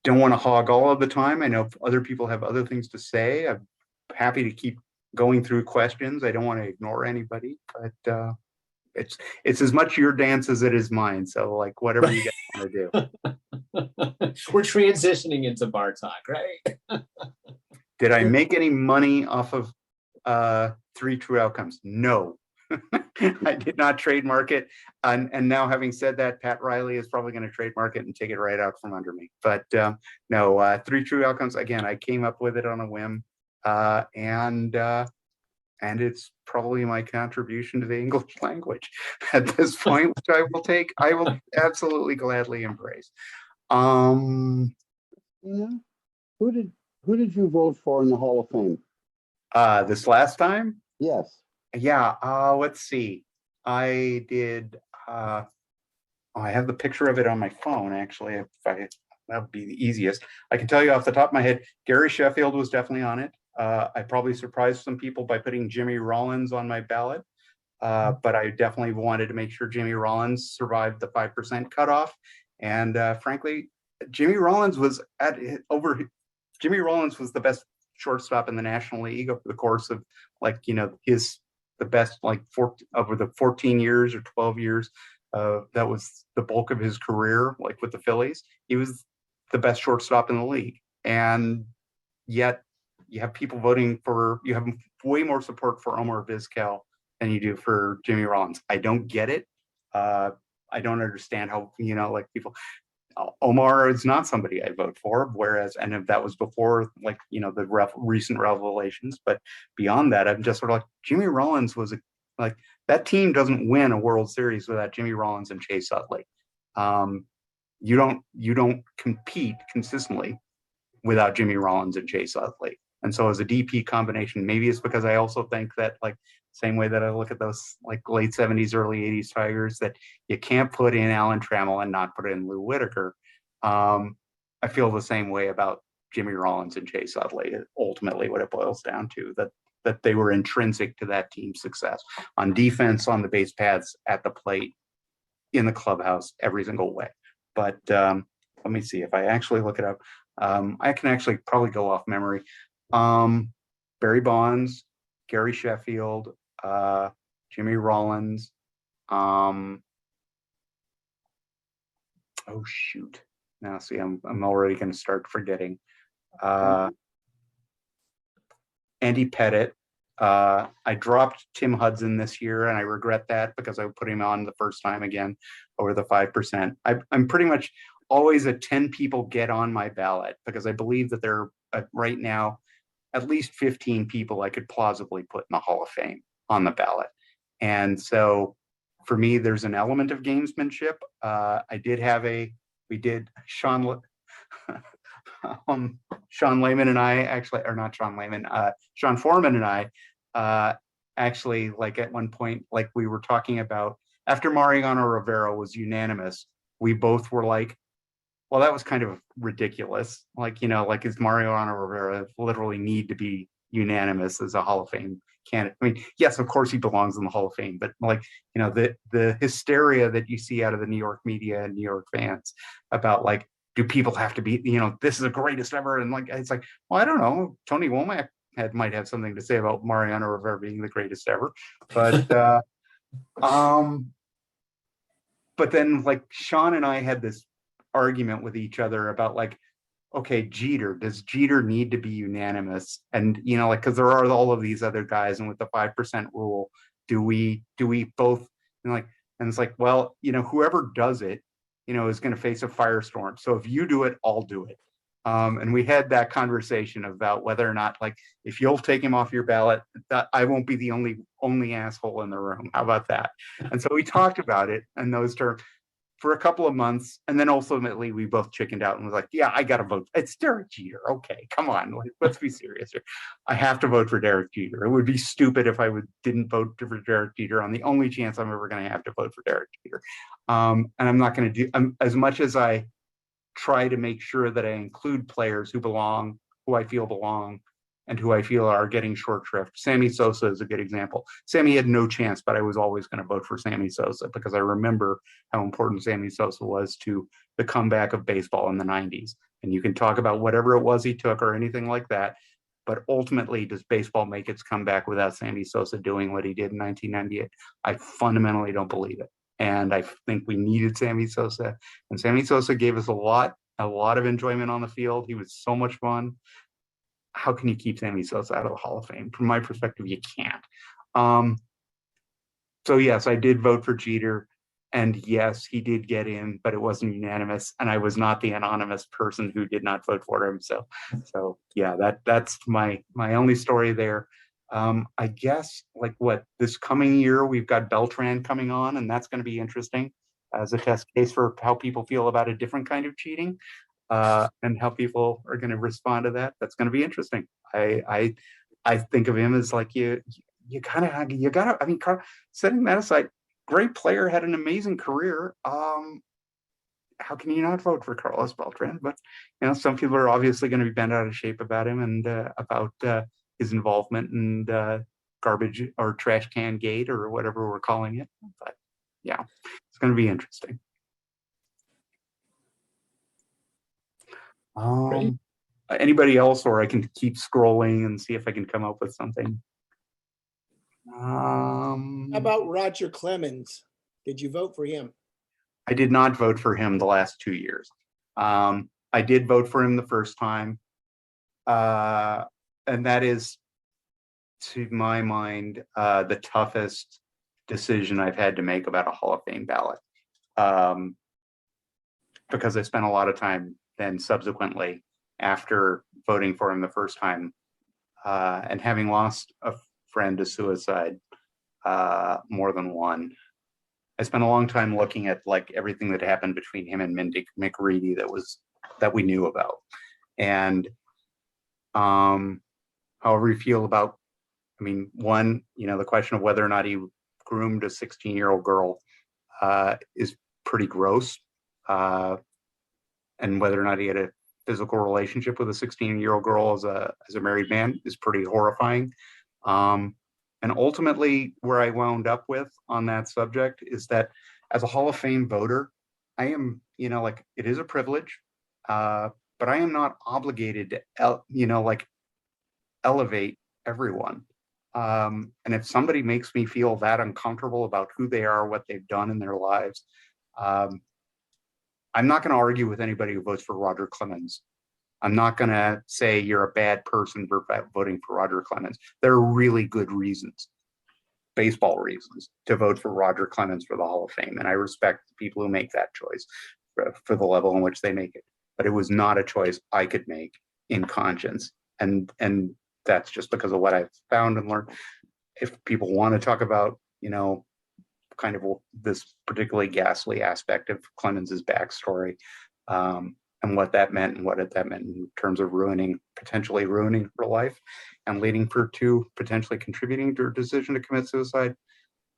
don't want to hog all of the time. I know if other people have other things to say. I'm happy to keep going through questions. I don't want to ignore anybody, but it's as much your dance as it is mine. So like whatever you guys want to do. We're transitioning into bar talk, right? Did I make any money off of 3 True Outcomes? No. I did not trademark it. And now having said that, Pat Riley is probably going to trademark it and take it right out from under me. But no, 3 True Outcomes, again, I came up with it on a whim. And it's probably my contribution to the English language at this point, which I will absolutely gladly embrace. Yeah. Who did you vote for in the Hall of Fame? This last time? Yes. Yeah, let's see. I did I have the picture of it on my phone, actually. That would be the easiest. I can tell you off the top of my head, Gary Sheffield was definitely on it. I probably surprised some people by putting Jimmy Rollins on my ballot, but I definitely wanted to make sure Jimmy Rollins survived the 5% cutoff. And frankly, Jimmy Rollins was the best shortstop in the National League over the course of the best over the 14 years or 12 years. That was the bulk of his career, like with the Phillies. He was the best shortstop in the league. And yet you have people you have way more support for Omar Vizquel than you do for Jimmy Rollins. I don't get it. I don't understand how, people, Omar is not somebody I vote for, and if that was before, the recent revelations, but beyond that, I'm just sort of like, Jimmy Rollins was that team doesn't win a World Series without Jimmy Rollins and Chase Utley. You don't compete consistently without Jimmy Rollins and Chase Utley. And so as a DP combination, maybe it's because I also think that same way that I look at those late 70s, early 80s Tigers, that you can't put in Alan Trammell and not put in Lou Whitaker. I feel the same way about Jimmy Rollins and Chase Utley. Ultimately, what it boils down to, that they were intrinsic to that team's success on defense, on the base paths, at the plate, in the clubhouse, every single way. But let me see if I actually look it up. I can actually probably go off memory. Barry Bonds, Gary Sheffield, Jimmy Rollins. Oh shoot! Now see, I'm already going to start forgetting. Andy Pettit. I dropped Tim Hudson this year, and I regret that because I put him on the first time again over the 5%. I'm pretty much always a 10 people get on my ballot because I believe that there are right now at least 15 people I could plausibly put in the Hall of Fame on the ballot. And so for me, there's an element of gamesmanship. Sean Lehman and I actually, or not Sean Lehman, Sean Foreman and I actually, at one point, we were talking about, after Mariano Rivera was unanimous, we both were like, well, that was kind of ridiculous. Is Mariano Rivera literally need to be unanimous as a Hall of Fame candidate? I mean, yes, of course he belongs in the Hall of Fame, but the hysteria that you see out of the New York media and New York fans about do people have to be, this is the greatest ever? And it's well, I don't know. Tony Womack might have something to say about Mariano Rivera being the greatest ever, but but then Sean and I had this argument with each other about okay, does Jeter need to be unanimous? And because there are all of these other guys, and with the 5% rule, do we both, and it's well, whoever does it, is going to face a firestorm. So if you do it, I'll do it. And we had that conversation about whether or not, like, if you'll take him off your ballot, that I won't be the only asshole in the room. How about that? And so we talked about it in those terms for a couple of months, and then ultimately we both chickened out and was like, yeah, I got to vote. It's Derek Jeter. Okay, come on, let's be serious here. I have to vote for Derek Jeter. It would be stupid if I didn't vote for Derek Jeter on the only chance I'm ever going to have to vote for Derek Jeter. And I'm not going to do, as much as I try to make sure that I include players who belong, who I feel belong, and who I feel are getting short shrift. Sammy Sosa is a good example. Sammy had no chance, but I was always going to vote for Sammy Sosa because I remember how important Sammy Sosa was to the comeback of baseball in the 90s. And you can talk about whatever it was he took or anything like that, but ultimately, does baseball make its comeback without Sammy Sosa doing what he did in 1998? I fundamentally don't believe it. And I think we needed Sammy Sosa. And Sammy Sosa gave us a lot of enjoyment on the field. He was so much fun. How can you keep Sammy Sosa out of the Hall of Fame? From my perspective, you can't. So yes, I did vote for Jeter, and yes, he did get in, but it wasn't unanimous, and I was not the anonymous person who did not vote for him. So yeah, that's my only story there. I guess this coming year we've got Beltran coming on, and that's going to be interesting as a test case for how people feel about a different kind of cheating. And how people are going to respond to that. That's going to be interesting. I think of him as like you gotta. I mean, setting that aside, great player, had an amazing career. How can you not vote for Carlos Beltran? But some people are obviously going to be bent out of shape about him and about his involvement in garbage or trash can gate or whatever we're calling it. But yeah, it's going to be interesting. Anybody else, or I can keep scrolling and see if I can come up with something. How about Roger Clemens? Did you vote for him? I did not vote for him the last 2 years. I did vote for him the first time. And that is, to my mind, the toughest decision I've had to make about a Hall of Fame ballot. Because I spent a lot of time then subsequently after voting for him the first time and having lost a friend to suicide, more than one. I spent a long time looking at like everything that happened between him and Mindy McReady that we knew about. And however you feel about, one, the question of whether or not he groomed a 16-year-old girl is pretty gross. And whether or not he had a physical relationship with a 16-year-old girl as a married man is pretty horrifying. And ultimately, where I wound up with on that subject is that as a Hall of Fame voter, I am, it is a privilege, but I am not obligated to, elevate everyone. And if somebody makes me feel that uncomfortable about who they are, what they've done in their lives, I'm not going to argue with anybody who votes for Roger Clemens. I'm not going to say you're a bad person for voting for Roger Clemens. There are really good reasons, baseball reasons, to vote for Roger Clemens for the Hall of Fame. And I respect the people who make that choice for the level in which they make it. But it was not a choice I could make in conscience. And that's just because of what I've found and learned. If people want to talk about, kind of this particularly ghastly aspect of Clemens's backstory, and what that meant in terms of potentially ruining her life and leading her to potentially contributing to her decision to commit suicide,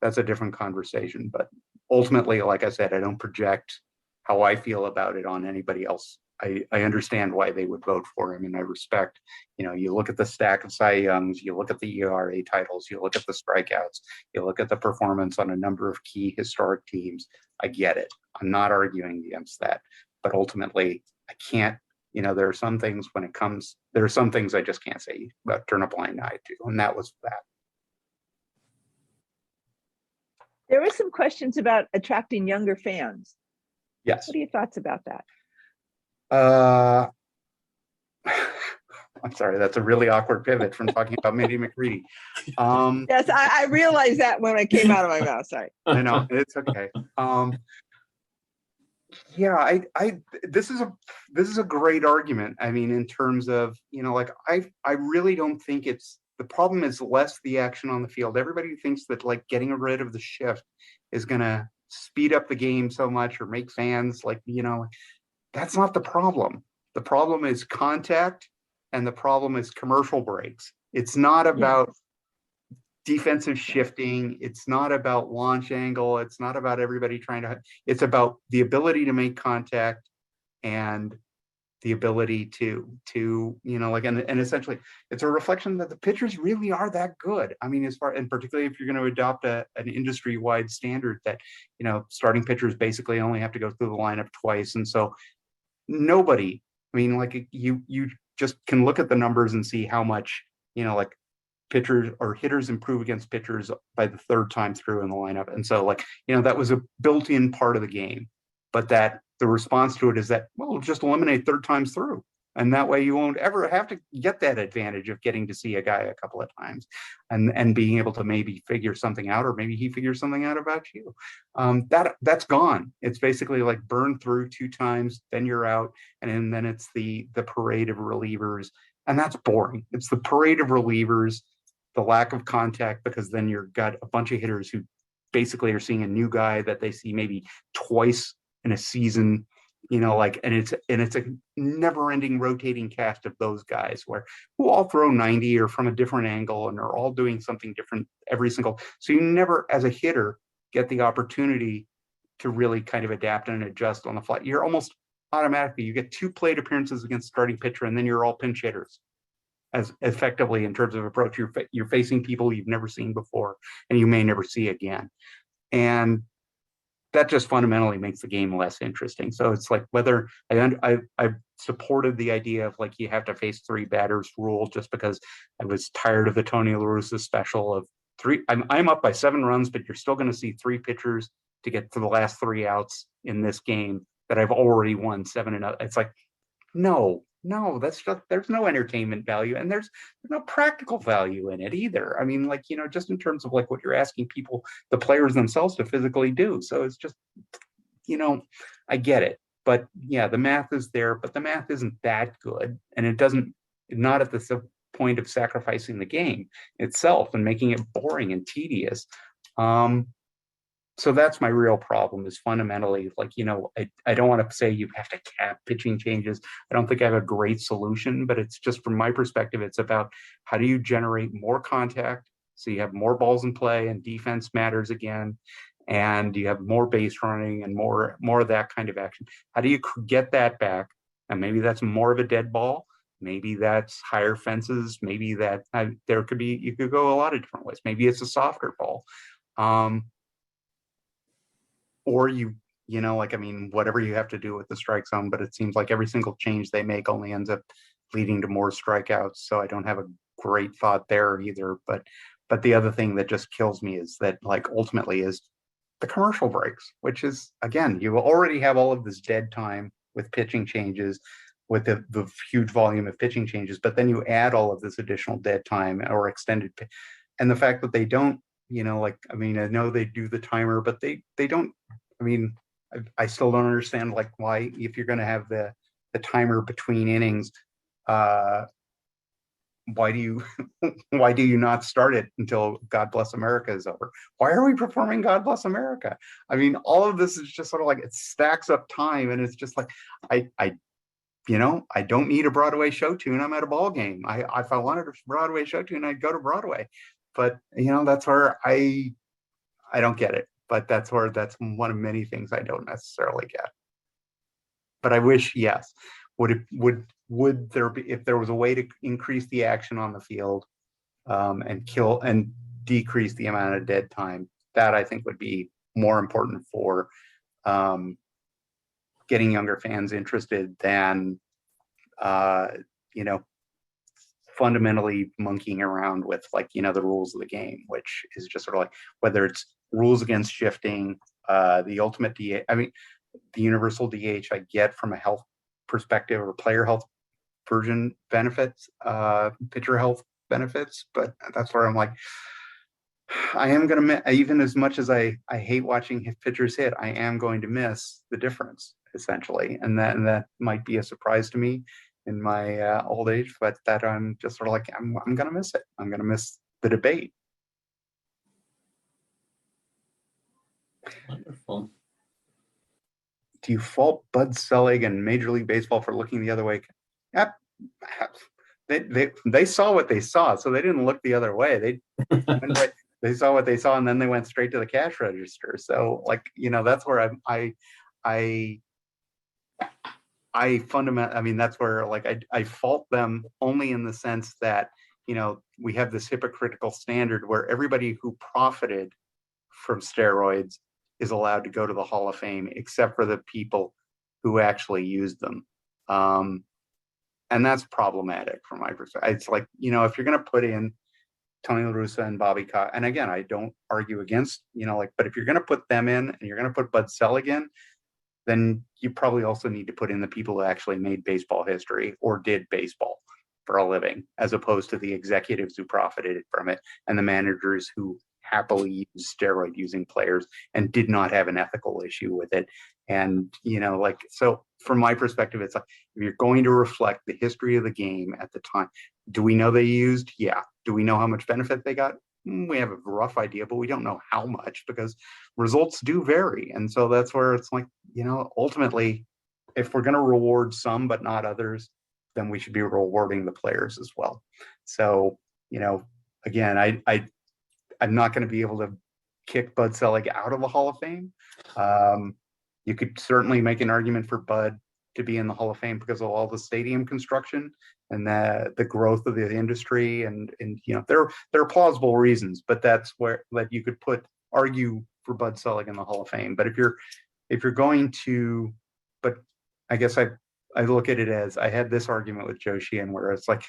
that's a different conversation. But ultimately, like I said, I don't project how I feel about it on anybody else. I understand why they would vote for him, and I respect, you look at the stack of Cy Youngs, you look at the ERA titles, you look at the strikeouts, you look at the performance on a number of key historic teams. I get it. I'm not arguing against that. But ultimately, I can't, there are some things I just can't say, but turn a blind eye to. And that was that. There were some questions about attracting younger fans. Yes. What are your thoughts about that? I'm sorry, that's a really awkward pivot from talking about Mindy McReady. Yes, I realized that when I came out of my mouth. Sorry. I know, it's okay. Yeah, this is a great argument. I mean, in terms of, like I really don't think the problem is less the action on the field. Everybody thinks that like getting rid of the shift is gonna speed up the game so much or make fans like, that's not the problem. The problem is contact and the problem is commercial breaks. It's not about defensive shifting. It's not about launch angle. It's not about everybody it's about the ability to make contact and the ability to and essentially it's a reflection that the pitchers really are that good. I mean, and particularly if you're going to adopt an industry-wide standard that, starting pitchers basically only have to go through the lineup twice. And so nobody, I mean, like you just can look at the numbers and see how much, like pitchers or hitters improve against pitchers by the third time through in the lineup. And so like, that was a built-in part of the game, but that the response to it is that, well, just eliminate third times through. And that way you won't ever have to get that advantage of getting to see a guy a couple of times and being able to maybe figure something out, or maybe he figures something out about you. That's gone. It's basically like burn through 2 times, then you're out. And then it's the parade of relievers. And that's boring. It's the parade of relievers, the lack of contact, because then you've got a bunch of hitters who basically are seeing a new guy that they see maybe twice in a season, and it's a never-ending rotating cast of those guys who all throw 90 or from a different angle and are all doing something different every single. So you never, as a hitter, get the opportunity to really kind of adapt and adjust on the fly. You're almost automatically, you get 2 plate appearances against starting pitcher, and then you're all pinch hitters. As effectively in terms of approach, you're facing people you've never seen before and you may never see again, and that just fundamentally makes the game less interesting. So it's like whether I supported the idea of like you have to face 3 batters rule just because I was tired of the Tony La Russa special of 3. I'm up by 7 runs, but you're still going to see 3 pitchers to get to the last 3 outs in this game that I've already won 7-0. It's like no, that's just, there's no entertainment value, and there's no practical value in it either. I mean, like, just in terms of like what you're asking people, the players themselves, to physically do. So it's just, I get it, but yeah, the math is there, but the math isn't that good, and it doesn't, not at the point of sacrificing the game itself and making it boring and tedious. So that's my real problem, is fundamentally like, I don't want to say you have to cap pitching changes. I don't think I have a great solution, but it's just from my perspective, it's about how do you generate more contact so you have more balls in play and defense matters again, and you have more base running and more of that kind of action. How do you get that back? And maybe that's more of a dead ball. Maybe that's higher fences. Maybe that you could go a lot of different ways. Maybe it's a softer ball. Or whatever you have to do with the strike zone, but it seems like every single change they make only ends up leading to more strikeouts. So I don't have a great thought there either. But the other thing that just kills me is that like ultimately is the commercial breaks, which is, again, you already have all of this dead time with pitching changes, with the huge volume of pitching changes, but then you add all of this additional dead time or extended, and the fact that they don't, I know they do the timer, but they don't. I still don't understand like why, if you're going to have the timer between innings, why do you not start it until God Bless America is over? Why are we performing God Bless America? I mean, all of this is just sort of like, it stacks up time, and it's just like I don't need a Broadway show tune. I'm at a ball game. If I wanted a Broadway show tune, I'd go to Broadway. But that's where I don't get it. But that's one of many things I don't necessarily get. But I wish, yes, would there be, if there was a way to increase the action on the field, and decrease the amount of dead time, that I think would be more important for getting younger fans interested than fundamentally monkeying around with the rules of the game, which is just sort of like whether it's rules against shifting, the ultimate DH. I mean, the universal DH I get from a health perspective or player health version benefits, pitcher health benefits, but that's where I'm like, I am going to, even as much as I hate watching pitchers hit, I am going to miss the difference. essentially. And that might be a surprise to me in my old age, but that I'm just sort of like, I'm going to miss it. I'm going to miss the debate. Wonderful. Do you fault Bud Selig and Major League Baseball for looking the other way? Yep. They saw what they saw, so they didn't look the other way. They saw what they saw, and then they went straight to the cash register. So, like, that's where I mean, that's where, like, I fault them only in the sense that, we have this hypocritical standard where everybody who profited from steroids is allowed to go to the Hall of Fame, except for the people who actually used them. And that's problematic from my perspective. It's like, if you're going to put in Tony La Russa and Bobby Cox, and again, I don't argue against, but if you're going to put them in and you're going to put Bud Selig in, then you probably also need to put in the people who actually made baseball history or did baseball for a living, as opposed to the executives who profited from it and the managers who happily used steroid using players and did not have an ethical issue with it. And, so from my perspective, it's like, if you're going to reflect the history of the game at the time, do we know they used? Yeah. Do we know how much benefit they got? We have a rough idea, but we don't know how much, because results do vary. And so that's where it's like, ultimately, if we're going to reward some but not others, then we should be rewarding the players as well. So, again, I'm not going to be able to kick Bud Selig out of the Hall of Fame. You could certainly make an argument for Bud to be in the Hall of Fame because of all the stadium construction and the growth of the industry, and there are plausible reasons, but that's where you could argue for Bud Selig in the Hall of Fame. But if you're going to, but I guess I look at it as, I had this argument with Joe Sheehan where it's like,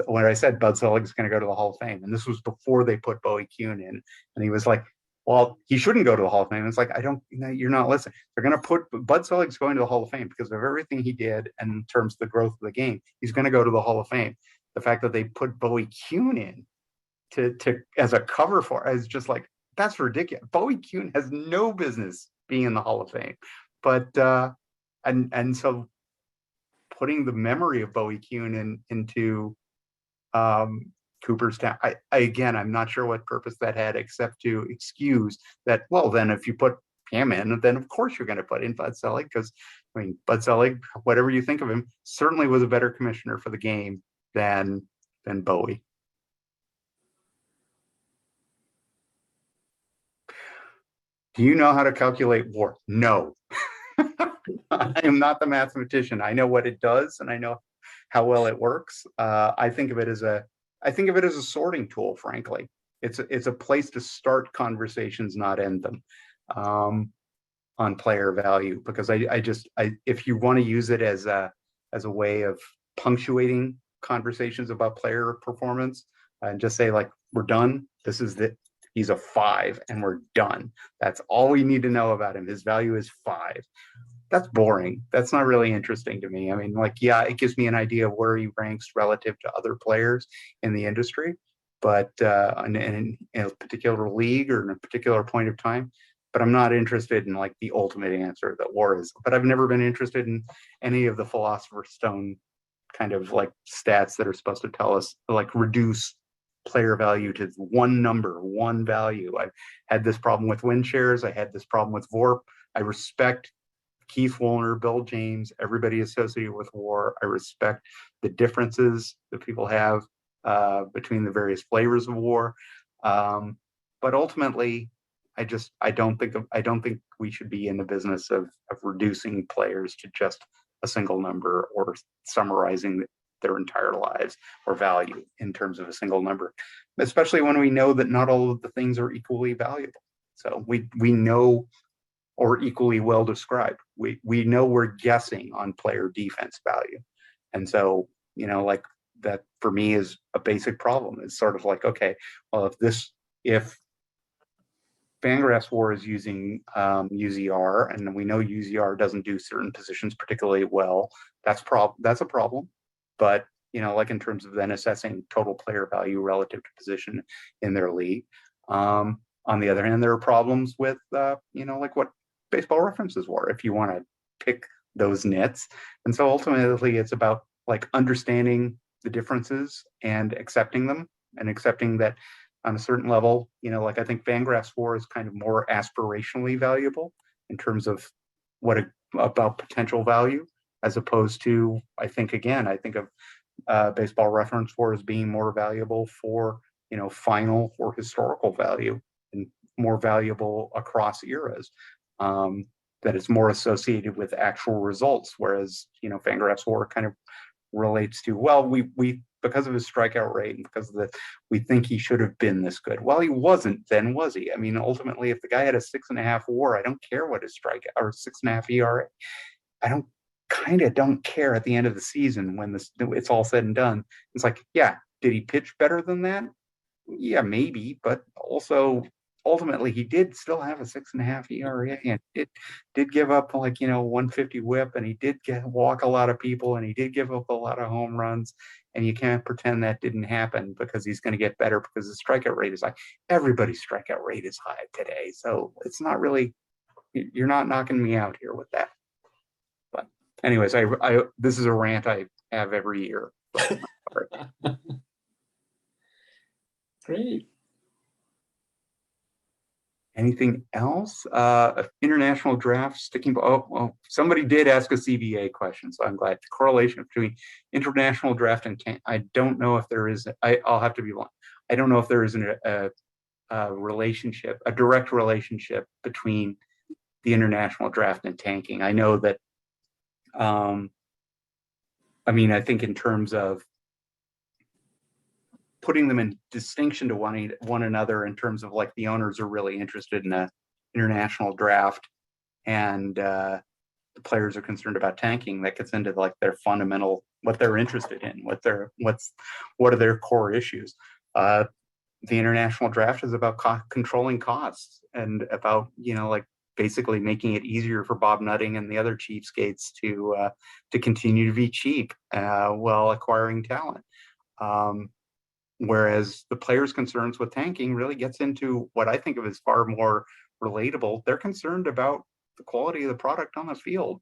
when I said Bud Selig is going to go to the Hall of Fame, and this was before they put Bowie Kuhn in, and he was like, well, he shouldn't go to the Hall of Fame. It's like, you're not listening. They're going to put Bud Selig's going to the Hall of Fame because of everything he did and in terms of the growth of the game. He's going to go to the Hall of Fame. The fact that they put Bowie Kuhn in to as a cover for is just like, that's ridiculous. Bowie Kuhn has no business being in the Hall of Fame. But and so putting the memory of Bowie Kuhn into Cooperstown, again, I'm not sure what purpose that had, except to excuse that, well, then if you put him in, then of course you're going to put in Bud Selig, because Bud Selig, whatever you think of him, certainly was a better commissioner for the game than Bowie. Do you know how to calculate WAR? No. I am not the mathematician. I know what it does and I know how well it works. I think of it as a sorting tool, frankly. It's a place to start conversations, not end them, on player value, because if you want to use it as a way of punctuating conversations about player performance, and just say, like, we're done. This is he's a 5 and we're done. That's all we need to know about him. His value is 5. That's boring. That's not really interesting to me. I mean, like, yeah, it gives me an idea of where he ranks relative to other players in the industry, but in a particular league or in a particular point of time. But I'm not interested in, like, the ultimate answer that WAR is. But I've never been interested in any of the Philosopher's Stone kind of, like, stats that are supposed to tell us, like, reduce player value to one number, one value. I've had this problem with win shares. I had this problem with VORP. I respect Keith Woolner, Bill James, everybody associated with WAR. I respect the differences that people have between the various flavors of WAR. But ultimately, I don't think we should be in the business of reducing players to just a single number or summarizing their entire lives or value in terms of a single number, especially when we know that not all of the things are equally valuable. So we know, or equally well described. We know we're guessing on player defense value. And so, like, that for me is a basic problem. It's sort of like, okay, well, if Fangraphs WAR is using UZR, and we know UZR doesn't do certain positions particularly well, that's a problem. But, like, in terms of then assessing total player value relative to position in their league. On the other hand, there are problems with, like what Baseball References were. If you want to pick those nits. And so ultimately it's about like understanding the differences and accepting them, and accepting that on a certain level, like I think Fangraphs score is kind of more aspirationally valuable in terms of about potential value, as opposed to, I think of Baseball Reference score as being more valuable for, final or historical value, and more valuable across eras. That it's more associated with actual results, whereas, Fangraphs score kind of relates to, well, we because of his strikeout rate and because of we think he should have been this good. Well, he wasn't then, was he? I mean, ultimately, if the guy had a 6.5 WAR, I don't care what his strikeout or 6.5 ERA. I don't care at the end of the season when it's all said and done. It's like, yeah, did he pitch better than that? Yeah, maybe, but also ultimately he did still have a 6.5 ERA, and it did give up 150 WHIP, and he did walk a lot of people, and he did give up a lot of home runs. And you can't pretend that didn't happen, because he's going to get better because the strikeout rate is high. Everybody's strikeout rate is high today, so it's not really, you're not knocking me out here with that. But anyways, I this is a rant I have every year. Great. Anything else? International draft sticking. Oh, somebody did ask a CBA question, so I'm glad. The correlation between international draft and I don't know if there is. I'll have to be blunt. I don't know if there is a relationship, a direct relationship between the international draft and tanking. I know that. I think in terms of putting them in distinction to one another, in terms of like the owners are really interested in a international draft, and the players are concerned about tanking, that gets into like their fundamental, what they're interested in, what are their core issues. The international draft is about controlling costs, and about basically making it easier for Bob Nutting and the other cheapskates to continue to be cheap while acquiring talent. Whereas the players' concerns with tanking really gets into what I think of as far more relatable. They're concerned about the quality of the product on the field.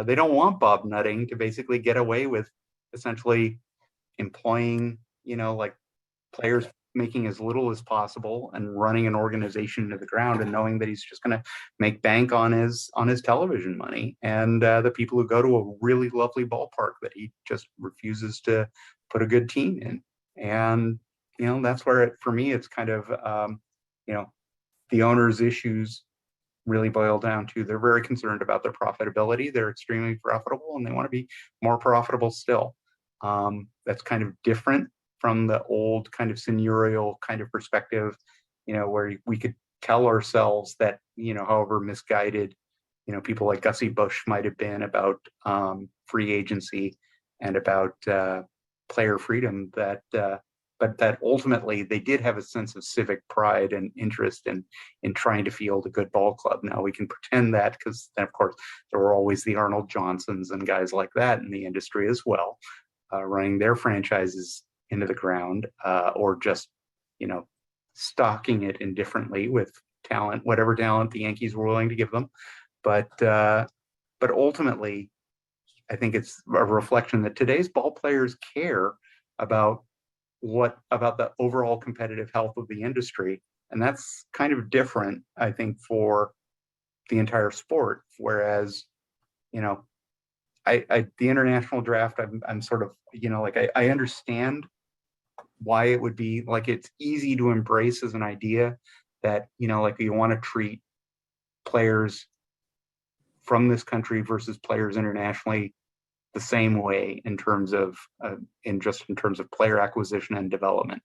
They don't want Bob Nutting to basically get away with essentially employing, players making as little as possible and running an organization to the ground, and knowing that he's just going to make bank on his television money, and the people who go to a really lovely ballpark that he just refuses to put a good team in. And, that's where for me, it's kind of, the owner's issues really boil down to, they're very concerned about their profitability. They're extremely profitable, and they want to be more profitable still. That's kind of different from the old kind of seigneurial kind of perspective, where we could tell ourselves that, however misguided, people like Gussie Busch might have been about free agency and about player freedom, but that ultimately they did have a sense of civic pride and interest in trying to field a good ball club. Now we can pretend that, because then of course there were always the Arnold Johnsons and guys like that in the industry as well, running their franchises into the ground, or just stocking it indifferently with talent, whatever talent the Yankees were willing to give them. But ultimately, I think it's a reflection that today's ball players care about the overall competitive health of the industry. And that's kind of different, I think, for the entire sport. Whereas, the international draft, I'm sort of, I understand why it would be it's easy to embrace as an idea that, you want to treat players from this country versus players internationally the same way in terms of player acquisition and development.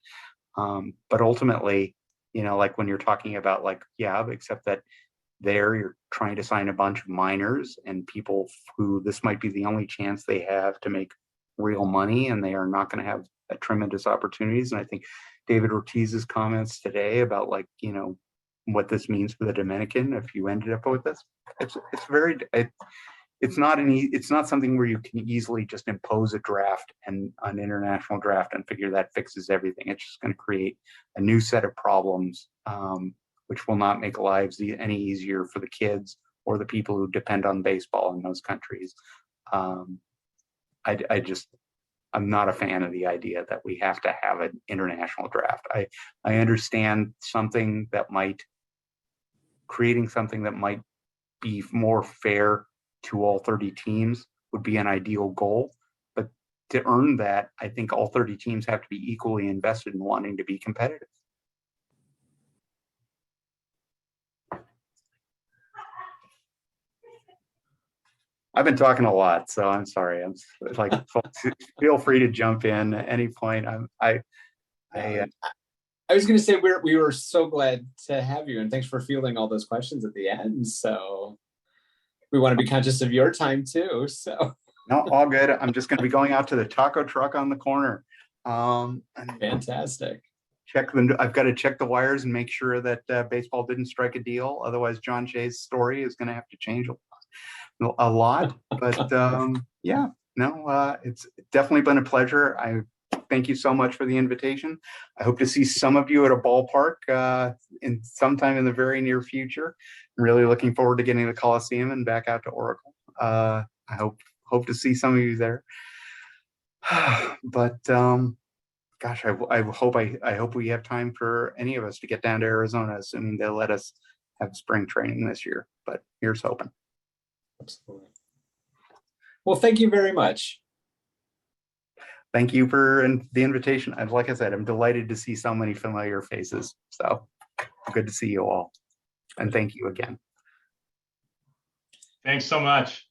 But ultimately, when you're talking about except that there you're trying to sign a bunch of minors and people who this might be the only chance they have to make real money, and they are not going to have tremendous opportunities. And I think David Ortiz's comments today about what this means for the Dominican, if you ended up with this, it's not something where you can easily just impose a draft and an international draft and figure that fixes everything. It's just going to create a new set of problems, which will not make lives any easier for the kids or the people who depend on baseball in those countries. I'm not a fan of the idea that we have to have an international draft. I understand creating something that might be more fair to all 30 teams would be an ideal goal. But to earn that, I think all 30 teams have to be equally invested in wanting to be competitive. I've been talking a lot, so I'm sorry. I'm like, folks, feel free to jump in at any point. I was going to say we were so glad to have you, and thanks for fielding all those questions at the end. So we want to be conscious of your time too. So no, all good. I'm just going to be going out to the taco truck on the corner. Fantastic. I've got to check the wires and make sure that baseball didn't strike a deal. Otherwise, John Shay's story is going to have to change a lot. But yeah, no, it's definitely been a pleasure. I thank you so much for the invitation. I hope to see some of you at a ballpark sometime in the very near future. I'm really looking forward to getting to the Coliseum and back out to Oracle. I hope to see some of you there. But gosh, I hope we have time for any of us to get down to Arizona, assuming they'll let us have spring training this year. But here's hoping. Absolutely. Well, thank you very much. Thank you for the invitation. And like I said, I'm delighted to see so many familiar faces. So good to see you all. And thank you again. Thanks so much.